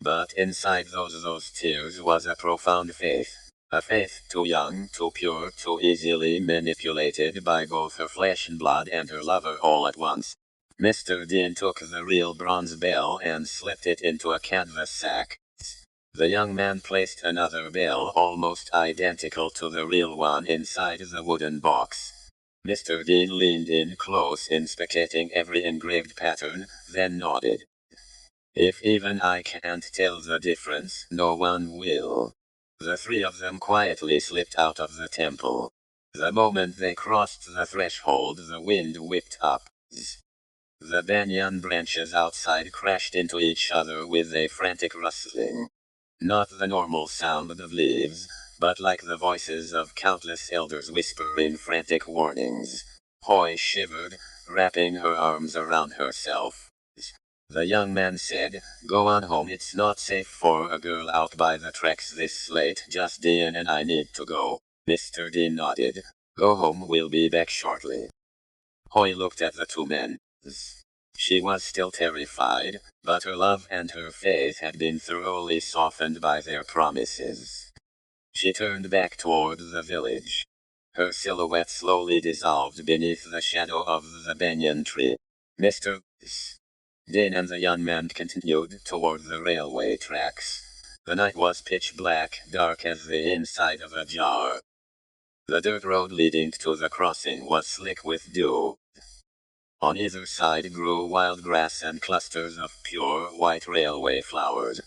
But inside those tears was a profound faith. A faith too young, too pure, too easily manipulated by both her flesh and blood and her lover all at once. Mr. Dean took the real bronze bell and slipped it into a canvas sack. The young man placed another bell almost identical to the real one inside the wooden box. Mr. Dean leaned in close, inspecting every engraved pattern, then nodded. "If even I can't tell the difference, no one will." The three of them quietly slipped out of the temple. The moment they crossed the threshold, the wind whipped up. The banyan branches outside crashed into each other with a frantic rustling. Not the normal sound of leaves, but like the voices of countless elders whispering frantic warnings. Hoy shivered, wrapping her arms around herself. The young man said, "Go on home. It's not safe for a girl out by the tracks this late. Just Dean and I need to go." Mr. Dean nodded. "Go home. We'll be back shortly." Hoy looked at the two men. She was still terrified, but her love and her faith had been thoroughly softened by their promises. She turned back toward the village. Her silhouette slowly dissolved beneath the shadow of the banyan tree. Mr. Dean and the young man continued toward the railway tracks. The night was pitch black, dark as the inside of a jar. The dirt road leading to the crossing was slick with dew. On either side grew wild grass and clusters of pure white railway flowers.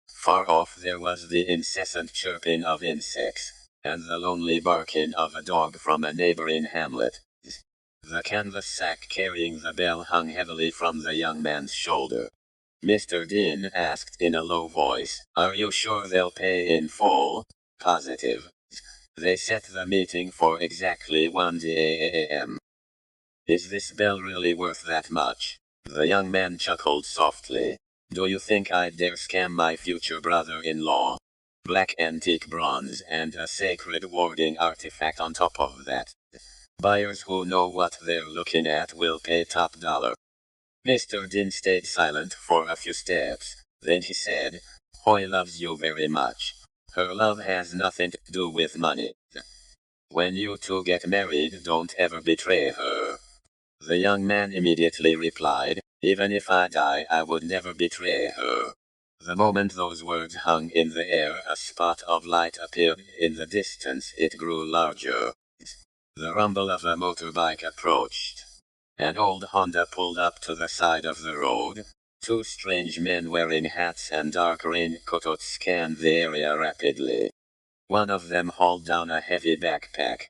Far off there was the incessant chirping of insects, and the lonely barking of a dog from a neighboring hamlet. The canvas sack carrying the bell hung heavily from the young man's shoulder. Mr. Dean asked in a low voice, "Are you sure they'll pay in full?" "Positive. They set the meeting for exactly 1 a.m. "Is this bell really worth that much?" The young man chuckled softly. "Do you think I'd dare scam my future brother-in-law? Black antique bronze and a sacred warding artifact on top of that. Buyers who know what they're looking at will pay top dollar." Mr. Dean stayed silent for a few steps. Then he said, "Hoy loves you very much. Her love has nothing to do with money. When you two get married, don't ever betray her." The young man immediately replied, "Even if I die, I would never betray her." The moment those words hung in the air, a spot of light appeared in the distance. It grew larger. The rumble of a motorbike approached. An old Honda pulled up to the side of the road. Two strange men wearing hats and dark raincoats scanned the area rapidly. One of them hauled down a heavy backpack.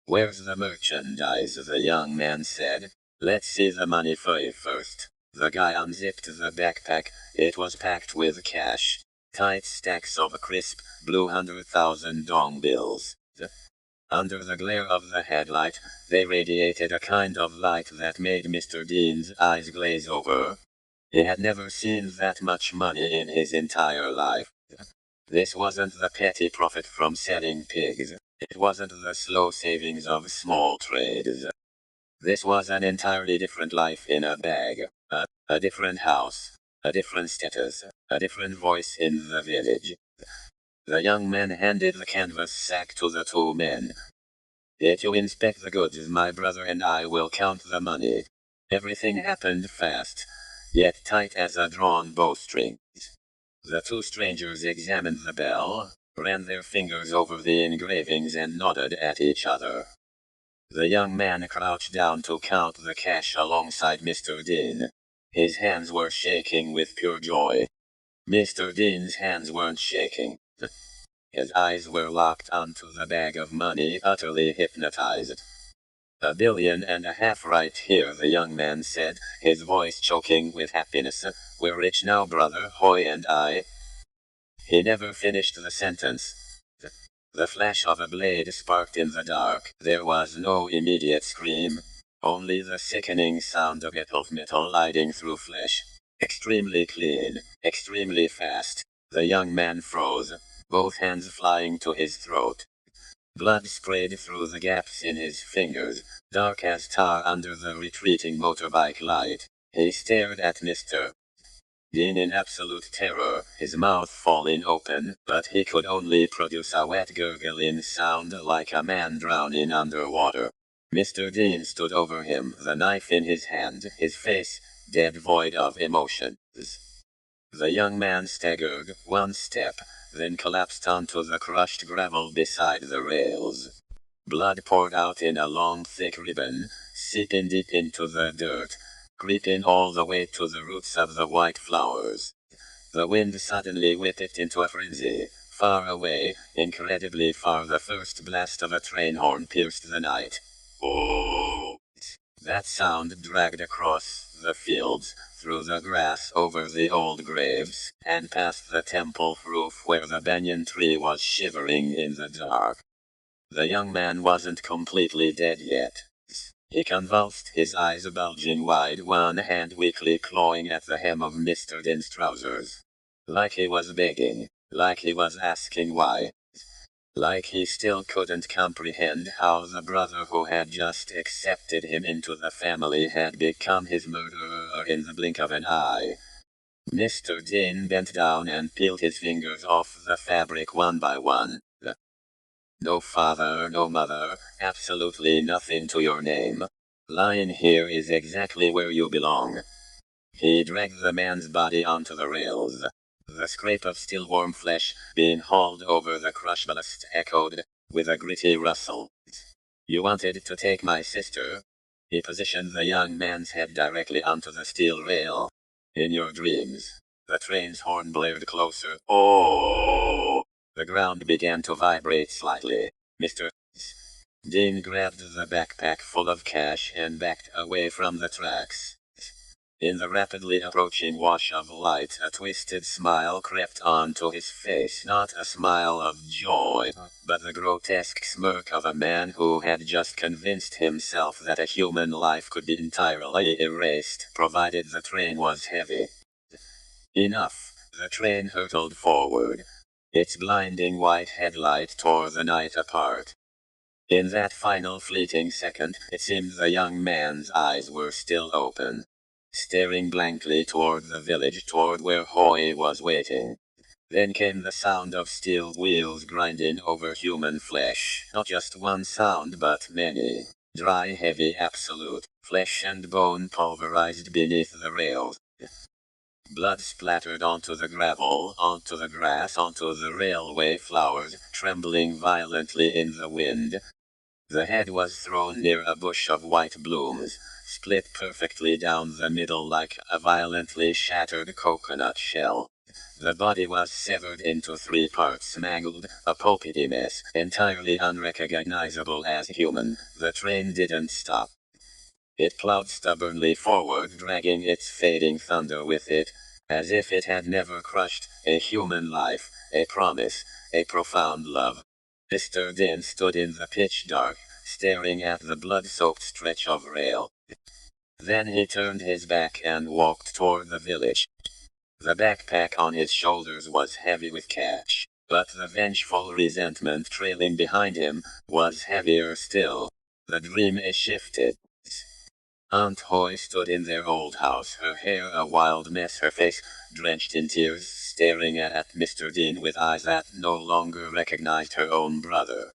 "Where's the merchandise?" the young man said. "Let's see the money first." The guy unzipped the backpack. It was packed with cash. Tight stacks of crisp, blue 100,000 dong bills. Under the glare of the headlight, they radiated a kind of light that made Mr. Dean's eyes glaze over. He had never seen that much money in his entire life. This wasn't the petty profit from selling pigs. It wasn't the slow savings of small trades. This was an entirely different life in a bag. A different house. A different status. A different voice in the village. The young man handed the canvas sack to the two men. "If you inspect the goods, my brother and I will count the money." Everything happened fast, yet tight as a drawn bowstring. The two strangers examined the bell, ran their fingers over the engravings and nodded at each other. The young man crouched down to count the cash alongside Mr. Dean. His hands were shaking with pure joy. Mr. Dean's hands weren't shaking. His eyes were locked onto the bag of money, utterly hypnotized. "1.5 billion right here," the young man said, his voice choking with happiness. "We're rich now, brother Hoy and I." He never finished the sentence. The flash of a blade sparked in the dark. There was no immediate scream, only the sickening sound of metal sliding through flesh. Extremely clean, extremely fast. The young man froze, both hands flying to his throat. Blood sprayed through the gaps in his fingers, dark as tar under the retreating motorbike light. He stared at Mr. Dean in absolute terror, his mouth falling open, but he could only produce a wet gurgling sound like a man drowning underwater. Mr. Dean stood over him, the knife in his hand, his face dead void of emotions. The young man staggered one step, then collapsed onto the crushed gravel beside the rails. Blood poured out in a long, thick ribbon, seeping deep into the dirt, creeping all the way to the roots of the white flowers. The wind suddenly whipped it into a frenzy. Far away, incredibly far, the first blast of a train horn pierced the night. Oh! That sound dragged across the fields, through the grass, over the old graves, and past the temple roof where the banyan tree was shivering in the dark. The young man wasn't completely dead yet. He convulsed, his eyes bulging wide, one hand weakly clawing at the hem of Mr. Dean's trousers. Like he was begging, like he was asking why. Like he still couldn't comprehend how the brother who had just accepted him into the family had become his murderer in the blink of an eye. Mr. Dean bent down and peeled his fingers off the fabric one by one. No father, no mother, absolutely nothing to your name. Lying here is exactly where you belong. He dragged the man's body onto the rails. The scrape of still warm flesh being hauled over the crush ballast echoed with a gritty rustle. You wanted to take my sister? He positioned the young man's head directly onto the steel rail. In your dreams. The train's horn blared closer. Oh! The ground began to vibrate slightly. Mr. Dean grabbed the backpack full of cash and backed away from the tracks. In the rapidly approaching wash of light, a twisted smile crept onto his face. Not a smile of joy, but the grotesque smirk of a man who had just convinced himself that a human life could be entirely erased, provided the train was heavy. Enough. The train hurtled forward. Its blinding white headlight tore the night apart. In that final fleeting second, it seemed the young man's eyes were still open, staring blankly toward the village, toward where Hoy was waiting. Then came the sound of steel wheels grinding over human flesh. Not just one sound, but many. Dry, heavy, absolute. Flesh and bone pulverized beneath the rails. Blood splattered onto the gravel, onto the grass, onto the railway flowers, trembling violently in the wind. The head was thrown near a bush of white blooms, split perfectly down the middle like a violently shattered coconut shell. The body was severed into 3 parts, mangled, a pulpity mess, entirely unrecognizable as human. The train didn't stop. It plowed stubbornly forward, dragging its fading thunder with it, as if it had never crushed a human life, a promise, a profound love. Mr. Dean stood in the pitch dark, staring at the blood-soaked stretch of rail. Then he turned his back and walked toward the village. The backpack on his shoulders was heavy with cash, but the vengeful resentment trailing behind him was heavier still. The dream shifted. Aunt Hoy stood in their old house, her hair a wild mess, her face drenched in tears, staring at Mr. Dean with eyes that no longer recognized her own brother.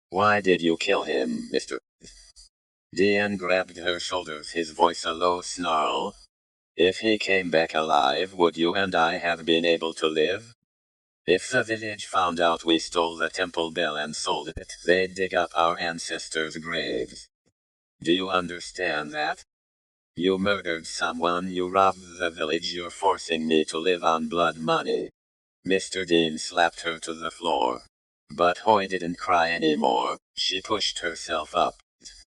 Why did you kill him, Mr. Dean grabbed her shoulders, his voice a low snarl. If he came back alive, would you and I have been able to live? If the village found out we stole the temple bell and sold it, they'd dig up our ancestors' graves. Do you understand that? You murdered someone, you robbed the village, you're forcing me to live on blood money. Mr. Dean slapped her to the floor. But Hoy didn't cry anymore. She pushed herself up.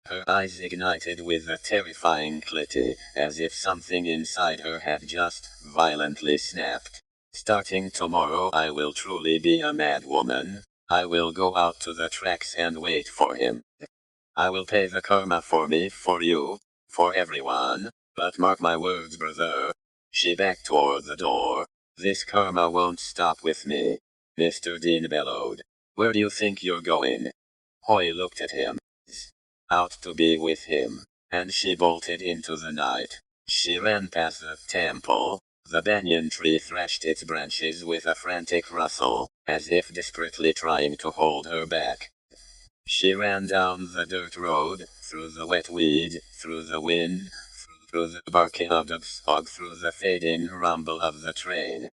Her eyes ignited with a terrifying clarity, as if something inside her had just violently snapped. Starting tomorrow I will truly be a mad woman. I will go out to the tracks and wait for him. I will pay the karma for me, for you, for everyone. But mark my words, brother. She backed toward the door. This karma won't stop with me. Mr. Dean bellowed. Where do you think you're going? Hoy looked at him. Out to be with him. And she bolted into the night. She ran past the temple. The banyan tree thrashed its branches with a frantic rustle, as if desperately trying to hold her back. She ran down the dirt road, through the wet weed, through the wind, through the barking of the fog, through the fading rumble of the train.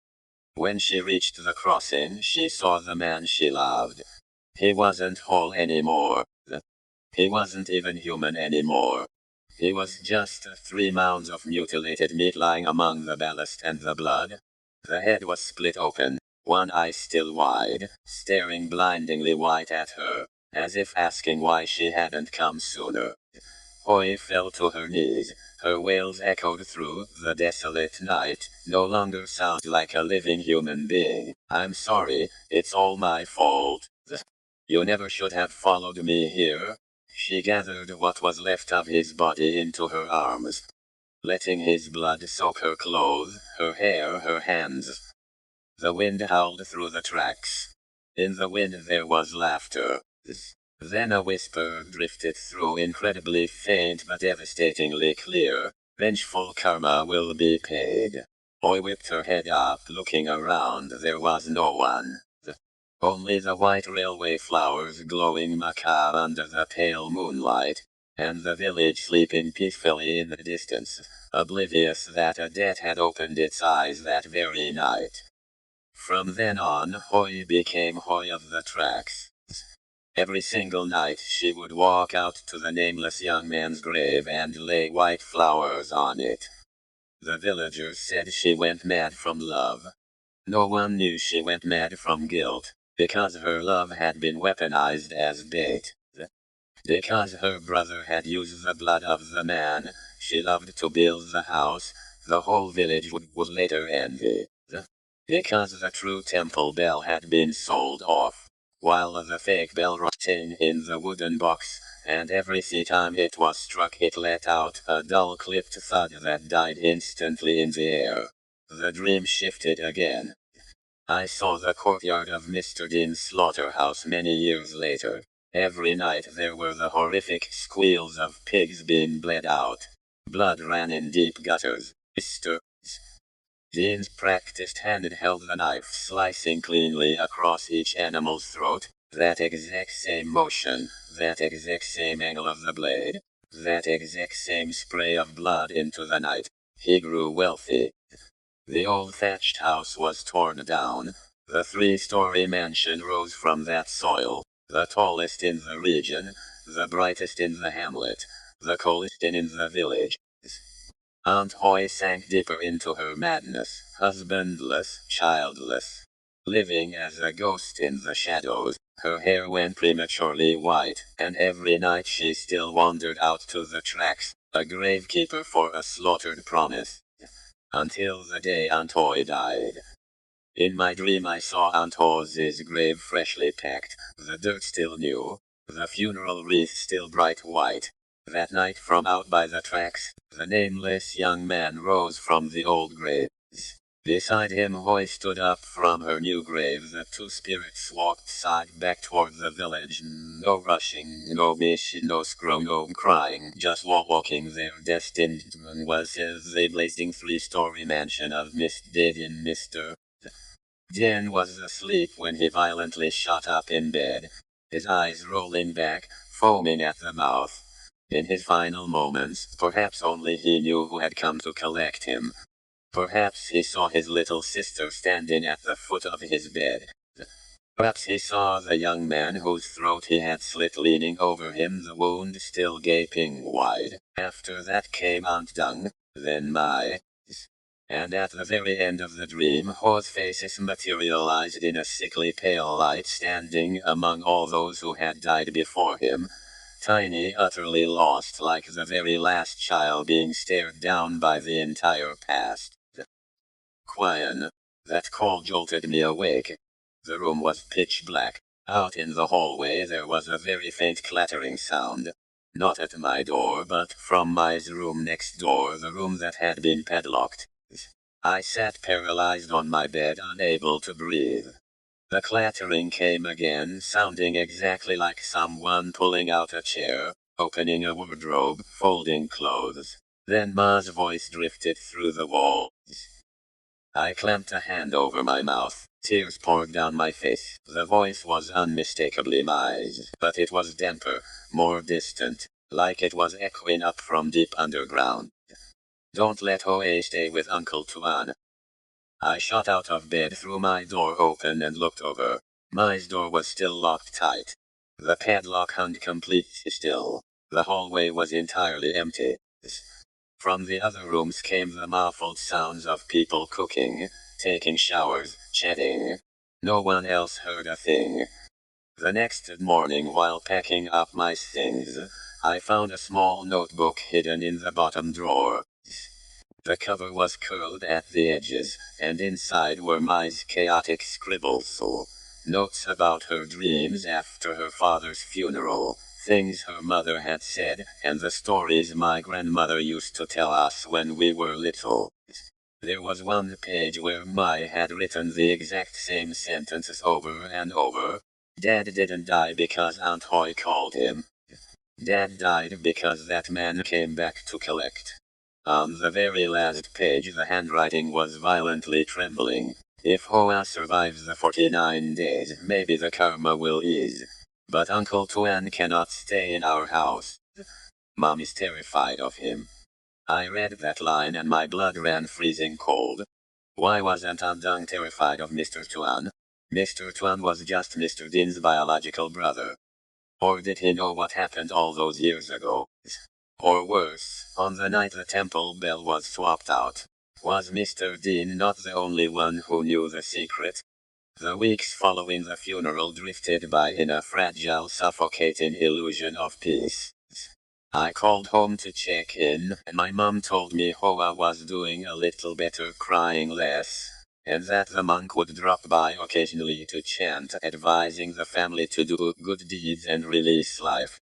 When she reached the crossing, she saw the man she loved. He wasn't whole anymore. He wasn't even human anymore. He was just 3 mounds of mutilated meat lying among the ballast and the blood. The head was split open, one eye still wide, staring blindingly white at her, as if asking why she hadn't come sooner. Hoy fell to her knees. Her wails echoed through the desolate night, no longer sound like a living human being. I'm sorry, it's all my fault. You never should have followed me here. She gathered what was left of his body into her arms, letting his blood soak her clothes, her hair, her hands. The wind howled through the tracks. In the wind there was laughter. Then a whisper drifted through, incredibly faint but devastatingly clear. Vengeful karma will be paid. Oi whipped her head up, looking around. There was no one. Only the white railway flowers glowing macabre under the pale moonlight, and the village sleeping peacefully in the distance, oblivious that a death had opened its eyes that very night. From then on, Hoy became Hoy of the tracks. Every single night she would walk out to the nameless young man's grave and lay white flowers on it. The villagers said she went mad from love. No one knew she went mad from guilt, because her love had been weaponized as bait. Because her brother had used the blood of the man she loved to build the house the whole village would later envy. Because the true temple bell had been sold off, while the fake bell rang in the wooden box, and every time it was struck it let out a dull clipped thud that died instantly in the air. The dream shifted again. I saw the courtyard of Mr. Dean's slaughterhouse many years later. Every night there were the horrific squeals of pigs being bled out. Blood ran in deep gutters. Mr. Dean's practiced hand held the knife, slicing cleanly across each animal's throat. That exact same motion, that exact same angle of the blade, that exact same spray of blood into the night. He grew wealthy. The old thatched house was torn down. The 3-story mansion rose from that soil, the tallest in the region, the brightest in the hamlet, the coolest in the village. Aunt Hoy sank deeper into her madness, husbandless, childless, living as a ghost in the shadows. Her hair went prematurely white, and every night she still wandered out to the tracks, a gravekeeper for a slaughtered promise. Until the day Aunt Hoy died. In my dream I saw Aunt Hoy's grave freshly packed, the dirt still new, the funeral wreath still bright white. That night from out by the tracks, the nameless young man rose from the old grave. Beside him Hoy stood up from her new grave. The 2 spirits walked side back toward the village. No rushing, no mission, no scream, no crying, just walking. Their destined was the blazing 3-story mansion of Miss Dean. Mr. Dean was asleep when he violently shot up in bed, his eyes rolling back, foaming at the mouth. In his final moments, perhaps only he knew who had come to collect him. Perhaps he saw his little sister standing at the foot of his bed. Perhaps he saw the young man whose throat he had slit leaning over him, the wound still gaping wide. After that came Aunt Dung, then my. And at the very end of the dream, Ho's face materialized in a sickly pale light, standing among all those who had died before him. Tiny, utterly lost, like the very last child being stared down by the entire past. Quiet. That call jolted me awake. The room was pitch black. Out in the hallway there was a very faint clattering sound. Not at my door, but from my room next door, the room that had been padlocked. I sat paralyzed on my bed, unable to breathe. The clattering came again, sounding exactly like someone pulling out a chair, opening a wardrobe, folding clothes. Then Ma's voice drifted through the walls. I clamped a hand over my mouth. Tears poured down my face. The voice was unmistakably Ma's, but it was damper, more distant, like it was echoing up from deep underground. Don't let Hoe stay with Uncle Tuan. I shot out of bed, threw my door open and looked over. My door was still locked tight. The padlock hung completely still. The hallway was entirely empty. From the other rooms came the muffled sounds of people cooking, taking showers, chatting. No one else heard a thing. The next morning, while packing up my things, I found a small notebook hidden in the bottom drawer. The cover was curled at the edges, and inside were Mai's chaotic scribbles. Notes about her dreams after her father's funeral, things her mother had said, and the stories my grandmother used to tell us when we were little. There was one page where Mai had written the exact same sentences over and over. Dad didn't die because Aunt Hoy called him. Dad died because that man came back to collect. On the very last page the handwriting was violently trembling. If Hoa survives the 49 days, maybe the karma will ease. But Uncle Tuan cannot stay in our house. Mom is terrified of him. I read that line and my blood ran freezing cold. Why wasn't Aunt Dung terrified of Mr. Tuan? Mr. Tuan was just Mr. Dean's biological brother. Or did he know what happened all those years ago? Or worse, on the night the temple bell was swapped out, was Mr. Dean not the only one who knew the secret? The weeks following the funeral drifted by in a fragile, suffocating illusion of peace. I called home to check in, and my mom told me Hoa was doing a little better, crying less, and that the monk would drop by occasionally to chant, advising the family to do good deeds and release life.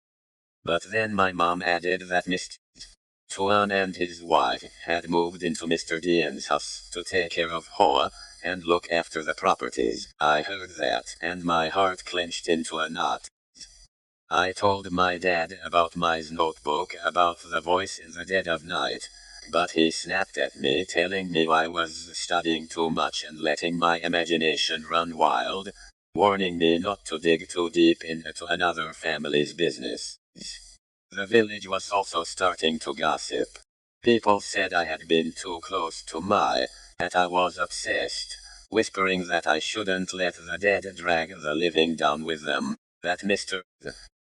But then my mom added that Mr. Tuan and his wife had moved into Mr. Dean's house to take care of Hoa and look after the properties. I heard that, and my heart clenched into a knot. I told my dad about my notebook about the voice in the dead of night, but he snapped at me telling me I was studying too much and letting my imagination run wild, warning me not to dig too deep into another family's business. The village was also starting to gossip. People said I had been too close to Mai, that I was obsessed, whispering that I shouldn't let the dead drag the living down with them, that Mr.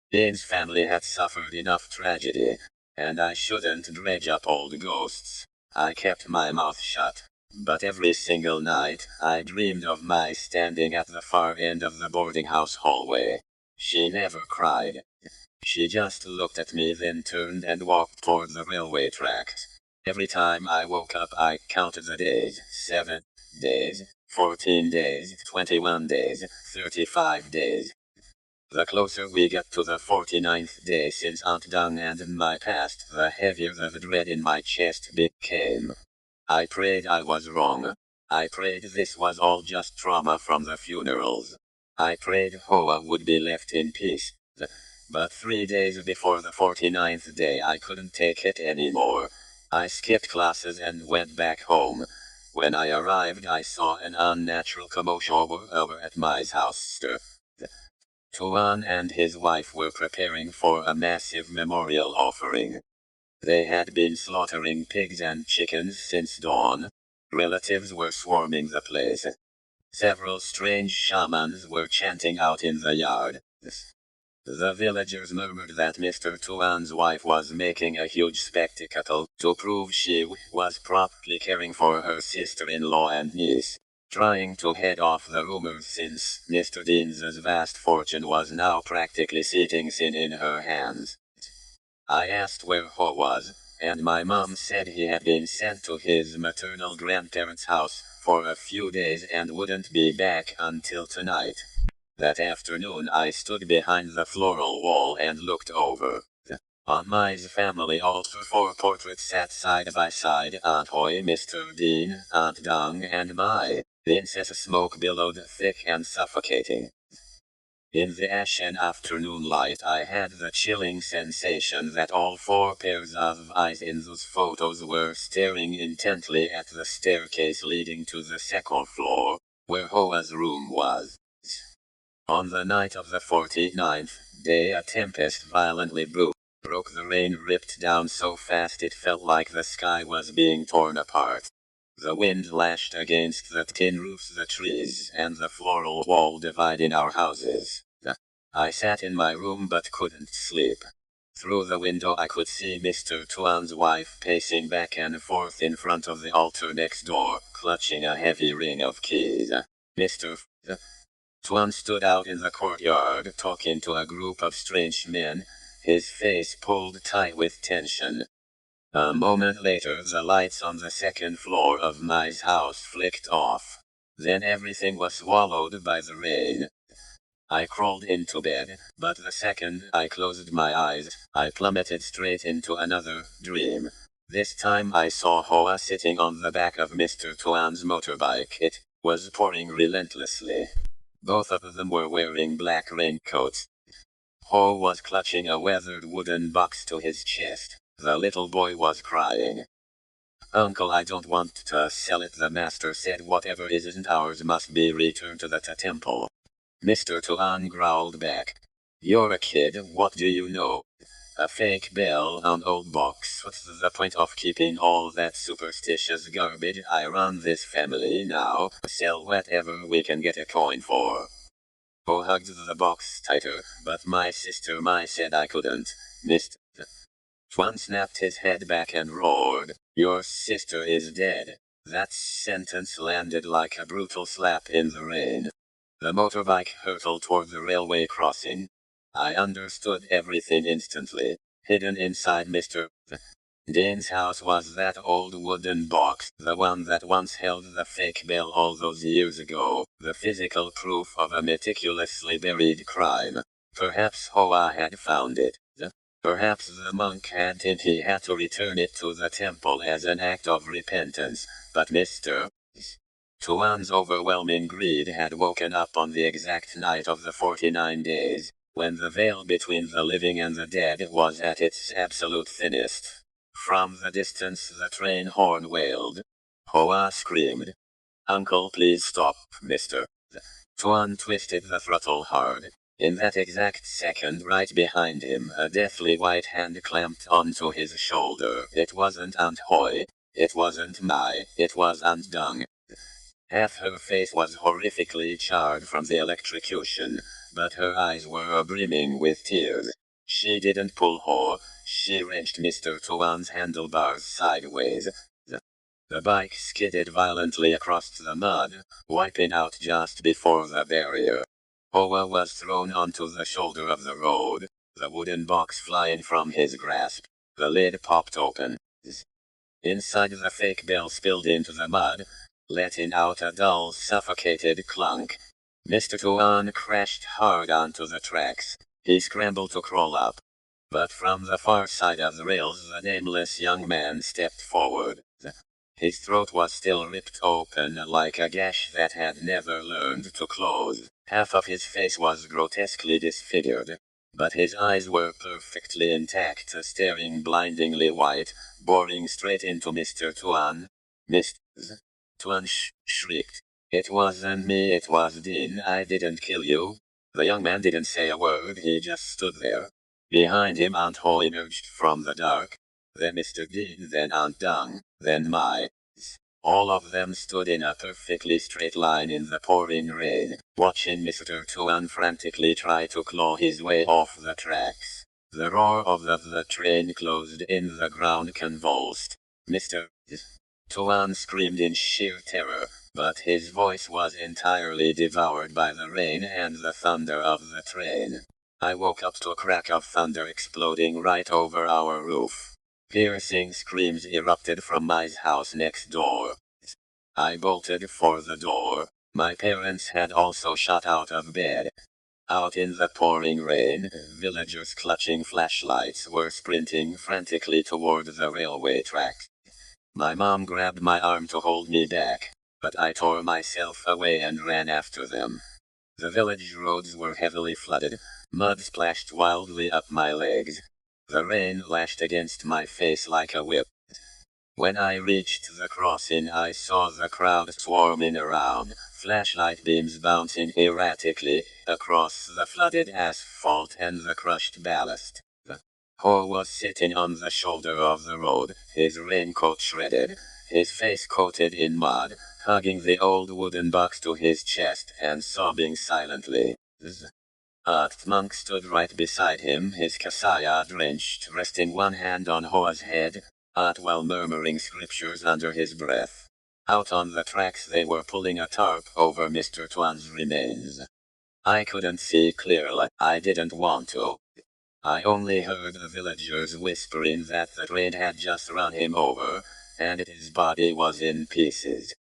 Dean's family had suffered enough tragedy, and I shouldn't dredge up old ghosts. I kept my mouth shut, but every single night I dreamed of Mai standing at the far end of the boarding house hallway. She never cried. She just looked at me, then turned and walked toward the railway tracks. Every time I woke up I counted the days. 7 days, 14 days, 21 days, 35 days. The closer we get to the 49th day since Aunt Dung and Mai passed, the heavier the dread in my chest became. I prayed I was wrong. I prayed this was all just trauma from the funerals. I prayed Hoa would be left in peace. But 3 days before the 49th day I couldn't take it anymore. I skipped classes and went back home. When I arrived I saw an unnatural commotion over at Mai's house. Tuan and his wife were preparing for a massive memorial offering. They had been slaughtering pigs and chickens since dawn. Relatives were swarming the place. Several strange shamans were chanting out in the yard. The villagers murmured that Mr. Tuan's wife was making a huge spectacle to prove she was properly caring for her sister-in-law and niece, trying to head off the rumors since Mr. Dean's vast fortune was now practically sitting sin in her hands. I asked where Ho was, and my mom said he had been sent to his maternal grandparents' house for a few days and wouldn't be back until tonight. That afternoon I stood behind the floral wall and looked over. On Mai's family altar 4 portraits sat side by side, Aunt Hoy, Mr. Dean, Aunt Dung, and Mai. The incense smoke billowed thick and suffocating. In the ashen afternoon light I had the chilling sensation that all 4 pairs of eyes in those photos were staring intently at the staircase leading to the second floor, where Hoa's room was. On the night of the 49th day a tempest violently broke. The rain ripped down so fast it felt like the sky was being torn apart. The wind lashed against the tin roofs, the trees, and the floral wall dividing our houses. I sat in my room but couldn't sleep. Through the window I could see Mr. Tuan's wife pacing back and forth in front of the altar next door, clutching a heavy ring of keys. Mr. Tuan stood out in the courtyard talking to a group of strange men, his face pulled tight with tension. A moment later the lights on the second floor of Mai's house flicked off. Then everything was swallowed by the rain. I crawled into bed, but the second I closed my eyes, I plummeted straight into another dream. This time I saw Hoa sitting on the back of Mr. Tuan's motorbike. It was pouring relentlessly. Both of them were wearing black raincoats. Ho was clutching a weathered wooden box to his chest. The little boy was crying. "Uncle, I don't want to sell it," the master said. "Whatever isn't ours must be returned to the temple." Mr. Tuan growled back. "You're a kid, what do you know? A fake bell on old box. What's the point of keeping all that superstitious garbage? I run this family now. Sell whatever we can get a coin for." Ho hugged the box tighter, "But my sister, my said I couldn't. Mr. Tuan snapped his head back and roared, "Your sister is dead." That sentence landed like a brutal slap in the rain. The motorbike hurtled toward the railway crossing. I understood everything instantly. Hidden inside Mr. Dane's house was that old wooden box, the one that once held the fake bell all those years ago, the physical proof of a meticulously buried crime. Perhaps Hoa had found it. Perhaps the monk had it. He had to return it to the temple as an act of repentance, but Mr. Tuan's overwhelming greed had woken up on the exact night of the 49 days, when the veil between the living and the dead was at its absolute thinnest. From the distance the train horn wailed. Hoa screamed, "Uncle, please stop, Mr. Tuan twisted the throttle hard. In that exact second, right behind him, a deathly white hand clamped onto his shoulder. It wasn't Aunt Hoy. It wasn't Mai. It was Aunt Dung. Half her face was horrifically charred from the electrocution, but her eyes were brimming with tears. She didn't pull Ho. She wrenched Mr. Tuan's handlebars sideways. The bike skidded violently across the mud, wiping out just before the barrier. Hoa was thrown onto the shoulder of the road, the wooden box flying from his grasp. The lid popped open. Inside, the fake bell spilled into the mud, letting out a dull, suffocated clunk. Mr. Tuan crashed hard onto the tracks. He scrambled to crawl up. But from the far side of the rails, the nameless young man stepped forward. His throat was still ripped open like a gash that had never learned to close. Half of his face was grotesquely disfigured, but his eyes were perfectly intact, staring blindingly white, boring straight into Mr. Tuan. "Mr. Tuan shrieked. "It wasn't me, it was Dean. I didn't kill you." The young man didn't say a word, he just stood there. Behind him, Aunt Ho emerged from the dark. Then Mr. Dean, then Aunt Dung, then Mai. All of them stood in a perfectly straight line in the pouring rain, watching Mr. Tuan frantically try to claw his way off the tracks. The roar of the train closed in, the ground convulsed. Mr. Tuan screamed in sheer terror, but his voice was entirely devoured by the rain and the thunder of the train. I woke up to a crack of thunder exploding right over our roof. Piercing screams erupted from my house next door. I bolted for the door. My parents had also shot out of bed. Out in the pouring rain, villagers clutching flashlights were sprinting frantically toward the railway tracks. My mom grabbed my arm to hold me back, but I tore myself away and ran after them. The village roads were heavily flooded. Mud splashed wildly up my legs. The rain lashed against my face like a whip. When I reached the crossing, I saw the crowd swarming around, flashlight beams bouncing erratically across the flooded asphalt and the crushed ballast. Ho was sitting on the shoulder of the road, his raincoat shredded, his face coated in mud, hugging the old wooden box to his chest and sobbing silently. Monk stood right beside him, his kasaya drenched, resting one hand on Hoa's head, while murmuring scriptures under his breath. Out on the tracks they were pulling a tarp over Mr. Tuan's remains. I couldn't see clearly. I didn't want to. I only heard the villagers whispering that the train had just run him over, and his body was in pieces.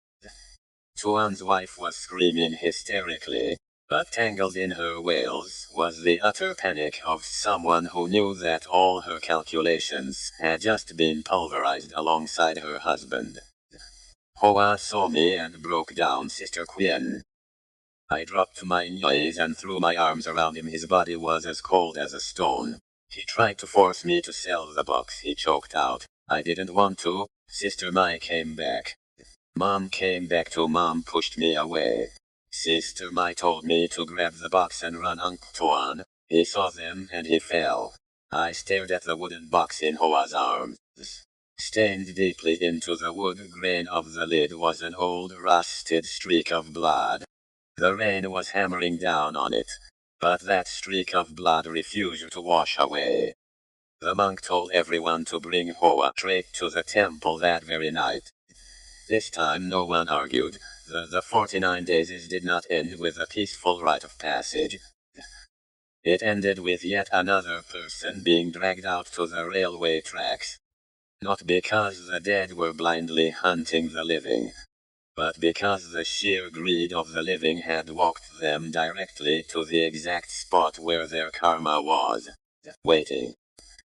Tuan's wife was screaming hysterically. But tangled in her wails was the utter panic of someone who knew that all her calculations had just been pulverized alongside her husband. Hoa saw me and broke down, Sister Quinn. I dropped to my knees and threw my arms around him. His body was as cold as a stone. He tried to force me to sell the box, he choked out. I didn't want to. Sister Mai came back. Mom came back too. Mom pushed me away. Sister Mai told me to grab the box and run. Uncle Tuan. He saw them and he fell. I stared at the wooden box in Hoa's arms. Stained deeply into the wood grain of the lid was an old rusted streak of blood. The rain was hammering down on it, but that streak of blood refused to wash away. The monk told everyone to bring Hoa straight to the temple that very night. This time no one argued. The 49 days did not end with a peaceful rite of passage. It ended with yet another person being dragged out to the railway tracks. Not because the dead were blindly hunting the living, but because the sheer greed of the living had walked them directly to the exact spot where their karma was waiting.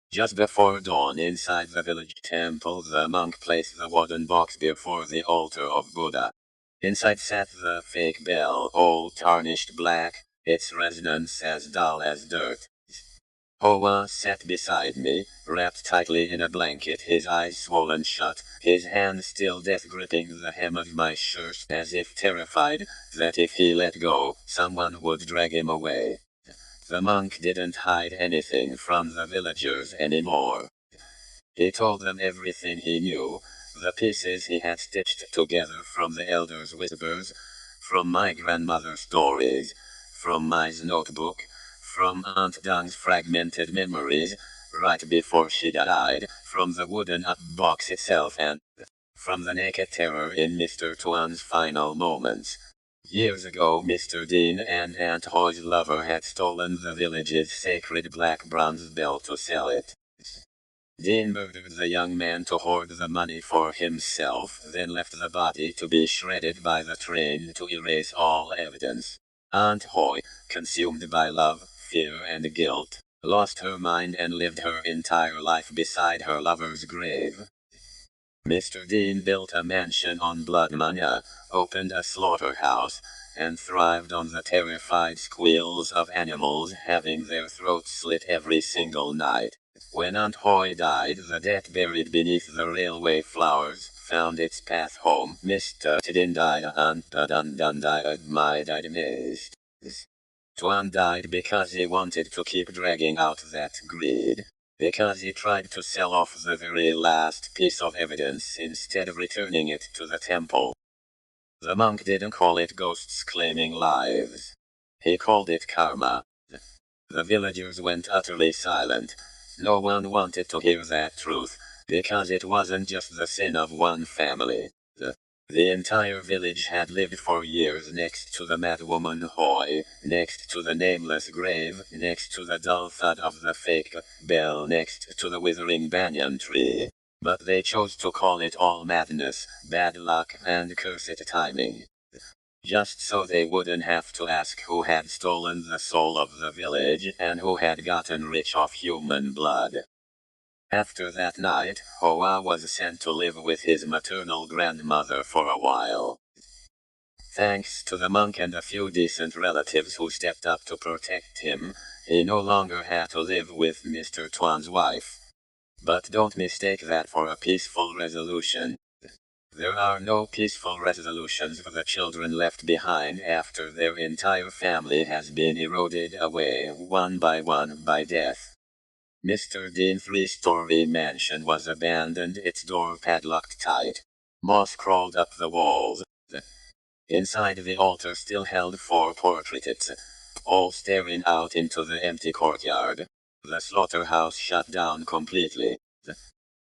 Just before dawn inside the village temple, the monk placed the wooden box before the altar of Buddha. Inside sat the fake bell, all tarnished black, its resonance as dull as dirt. Hoa sat beside me, wrapped tightly in a blanket, his eyes swollen shut, his hand still death gripping the hem of my shirt as if terrified that if he let go, someone would drag him away. The monk didn't hide anything from the villagers anymore. He told them everything he knew, the pieces he had stitched together from the elders' whispers, from my grandmother's stories, from Mai's notebook, from Aunt Dung's fragmented memories, right before she died, from the wooden up box itself and from the naked terror in Mr. Tuan's final moments. Years ago, Mr. Dean and Aunt Ho's lover had stolen the village's sacred black bronze bell to sell it. Dean murdered the young man to hoard the money for himself, then left the body to be shredded by the train to erase all evidence. Aunt Hoy, consumed by love, fear, and guilt, lost her mind and lived her entire life beside her lover's grave. Mr. Dean built a mansion on blood money, opened a slaughterhouse, and thrived on the terrified squeals of animals having their throats slit every single night. When Aunt Hoy died, the dead buried beneath the railway flowers found its path home. Mr. Tidin died, Aunt Dun died, my died missed. Tuan died because he wanted to keep dragging out that greed. Because he tried to sell off the very last piece of evidence instead of returning it to the temple. The monk didn't call it ghosts claiming lives. He called it karma. The villagers went utterly silent. No one wanted to hear that truth, because it wasn't just the sin of one family. The entire village had lived for years next to the madwoman Hoy, next to the nameless grave, next to the dull thud of the fake bell, next to the withering banyan tree. But they chose to call it all madness, bad luck, and cursed timing. Just so they wouldn't have to ask who had stolen the soul of the village and who had gotten rich off human blood. After that night, Hoa was sent to live with his maternal grandmother for a while. Thanks to the monk and a few decent relatives who stepped up to protect him, he no longer had to live with Mr. Tuan's wife. But don't mistake that for a peaceful resolution. There are no peaceful resolutions for the children left behind after their entire family has been eroded away one by death. Mr. Dean's three-story mansion was abandoned, its door padlocked tight. Moss crawled up the walls. Inside the altar still held 4 portraits, all staring out into the empty courtyard. The slaughterhouse shut down completely.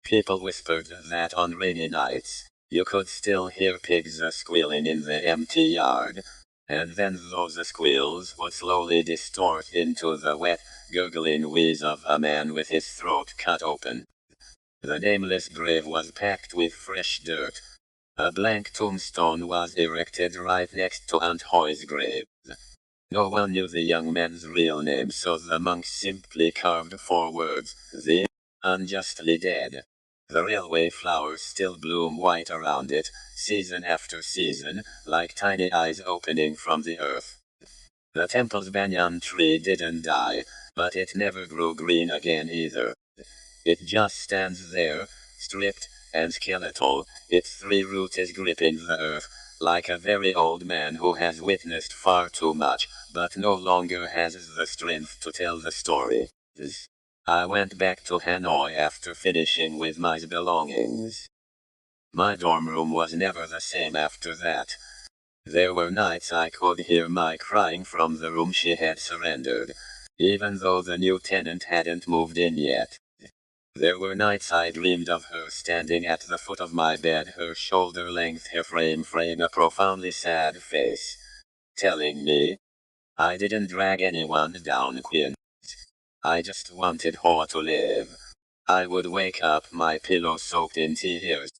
People whispered that on rainy nights, you could still hear pigs squealing in the empty yard. And then those squeals would slowly distort into the wet, gurgling wheeze of a man with his throat cut open. The nameless grave was packed with fresh dirt. A blank tombstone was erected right next to Aunt Hoy's grave. No one knew the young man's real name, so the monks simply carved 4 words: the unjustly dead. The railway flowers still bloom white around it, season after season, like tiny eyes opening from the earth. The temple's banyan tree didn't die, but it never grew green again either. It just stands there, stripped and skeletal, its 3 roots gripping the earth, like a very old man who has witnessed far too much, but no longer has the strength to tell the story. I went back to Hanoi after finishing with my belongings. My dorm room was never the same after that. There were nights I could hear Mai crying from the room she had surrendered, even though the new tenant hadn't moved in yet. There were nights I dreamed of her standing at the foot of my bed, her shoulder-length hair framing a profoundly sad face, telling me, "I didn't drag anyone down, Quinn. I just wanted her to live." I would wake up, my pillow soaked in tears.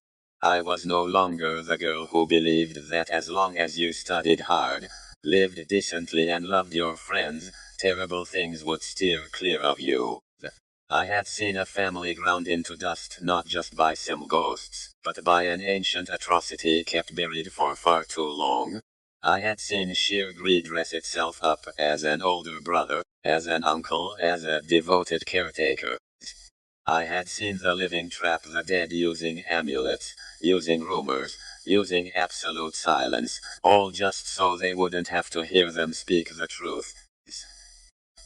I was no longer the girl who believed that as long as you studied hard, lived decently and loved your friends, terrible things would steer clear of you. I had seen a family ground into dust not just by some ghosts, but by an ancient atrocity kept buried for far too long. I had seen sheer greed dress itself up as an older brother, as an uncle, as a devoted caretaker. I had seen the living trap the dead using amulets, using rumors, using absolute silence, all just so they wouldn't have to hear them speak the truth.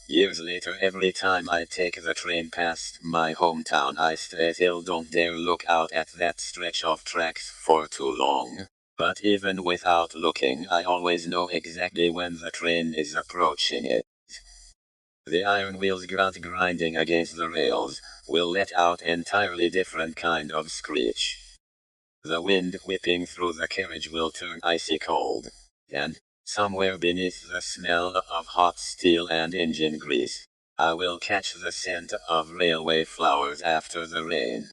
Years later, every time I take the train past my hometown, I still don't dare look out at that stretch of tracks for too long. But even without looking, I always know exactly when the train is approaching it. The iron wheels grinding against the rails will let out entirely different kind of screech. The wind whipping through the carriage will turn icy cold. And, somewhere beneath the smell of hot steel and engine grease, I will catch the scent of railway flowers after the rain.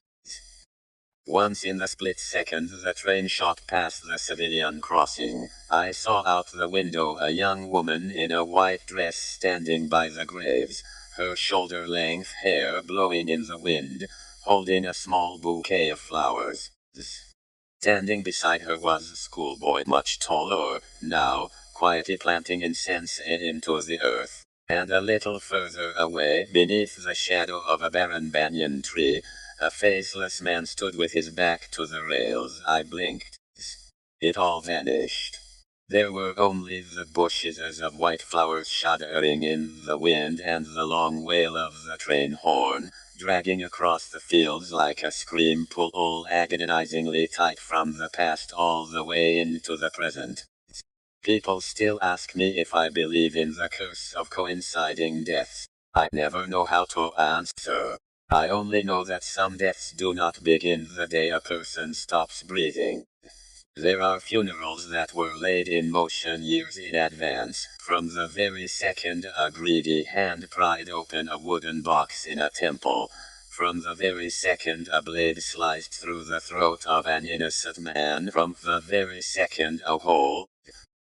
Once in the split second the train shot past the civilian crossing, I saw out the window a young woman in a white dress standing by the graves, her shoulder-length hair blowing in the wind, holding a small bouquet of flowers. Standing beside her was a schoolboy much taller, now, quietly planting incense into the earth. And a little further away, beneath the shadow of a barren banyan tree, a faceless man stood with his back to the rails. I blinked. It all vanished. There were only the bushes of white flowers shuddering in the wind and the long wail of the train horn, dragging across the fields like a scream pulled agonizingly tight from the past all the way into the present. People still ask me if I believe in the curse of coinciding deaths. I never know how to answer. I only know that some deaths do not begin the day a person stops breathing. There are funerals that were laid in motion years in advance, from the very second a greedy hand pried open a wooden box in a temple, from the very second a blade sliced through the throat of an innocent man, from the very second a whole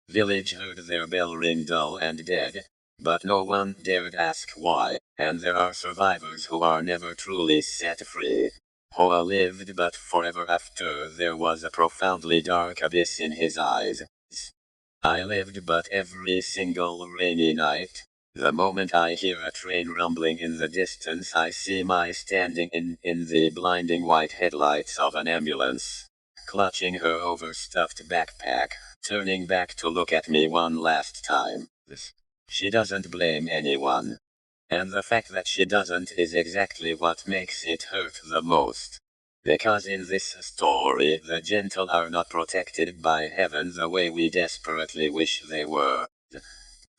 village heard their bell ring dull and dead, but no one dared ask why, and there are survivors who are never truly set free. Hoa lived, but forever after there was a profoundly dark abyss in his eyes. I lived, but every single rainy night, the moment I hear a train rumbling in the distance, I see Mai standing in the blinding white headlights of an ambulance, clutching her overstuffed backpack, turning back to look at me one last time. She doesn't blame anyone. And the fact that she doesn't is exactly what makes it hurt the most. Because in this story, the gentle are not protected by heaven the way we desperately wish they were.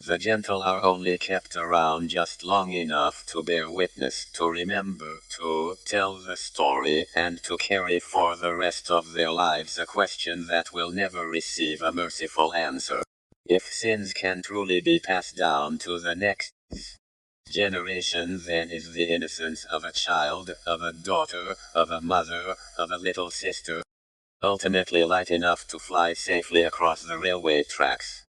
The gentle are only kept around just long enough to bear witness, to remember, to tell the story, and to carry for the rest of their lives a question that will never receive a merciful answer. If sins can truly be passed down to the next generation, then is the innocence of a child, of a daughter, of a mother, of a little sister, ultimately light enough to fly safely across the railway tracks.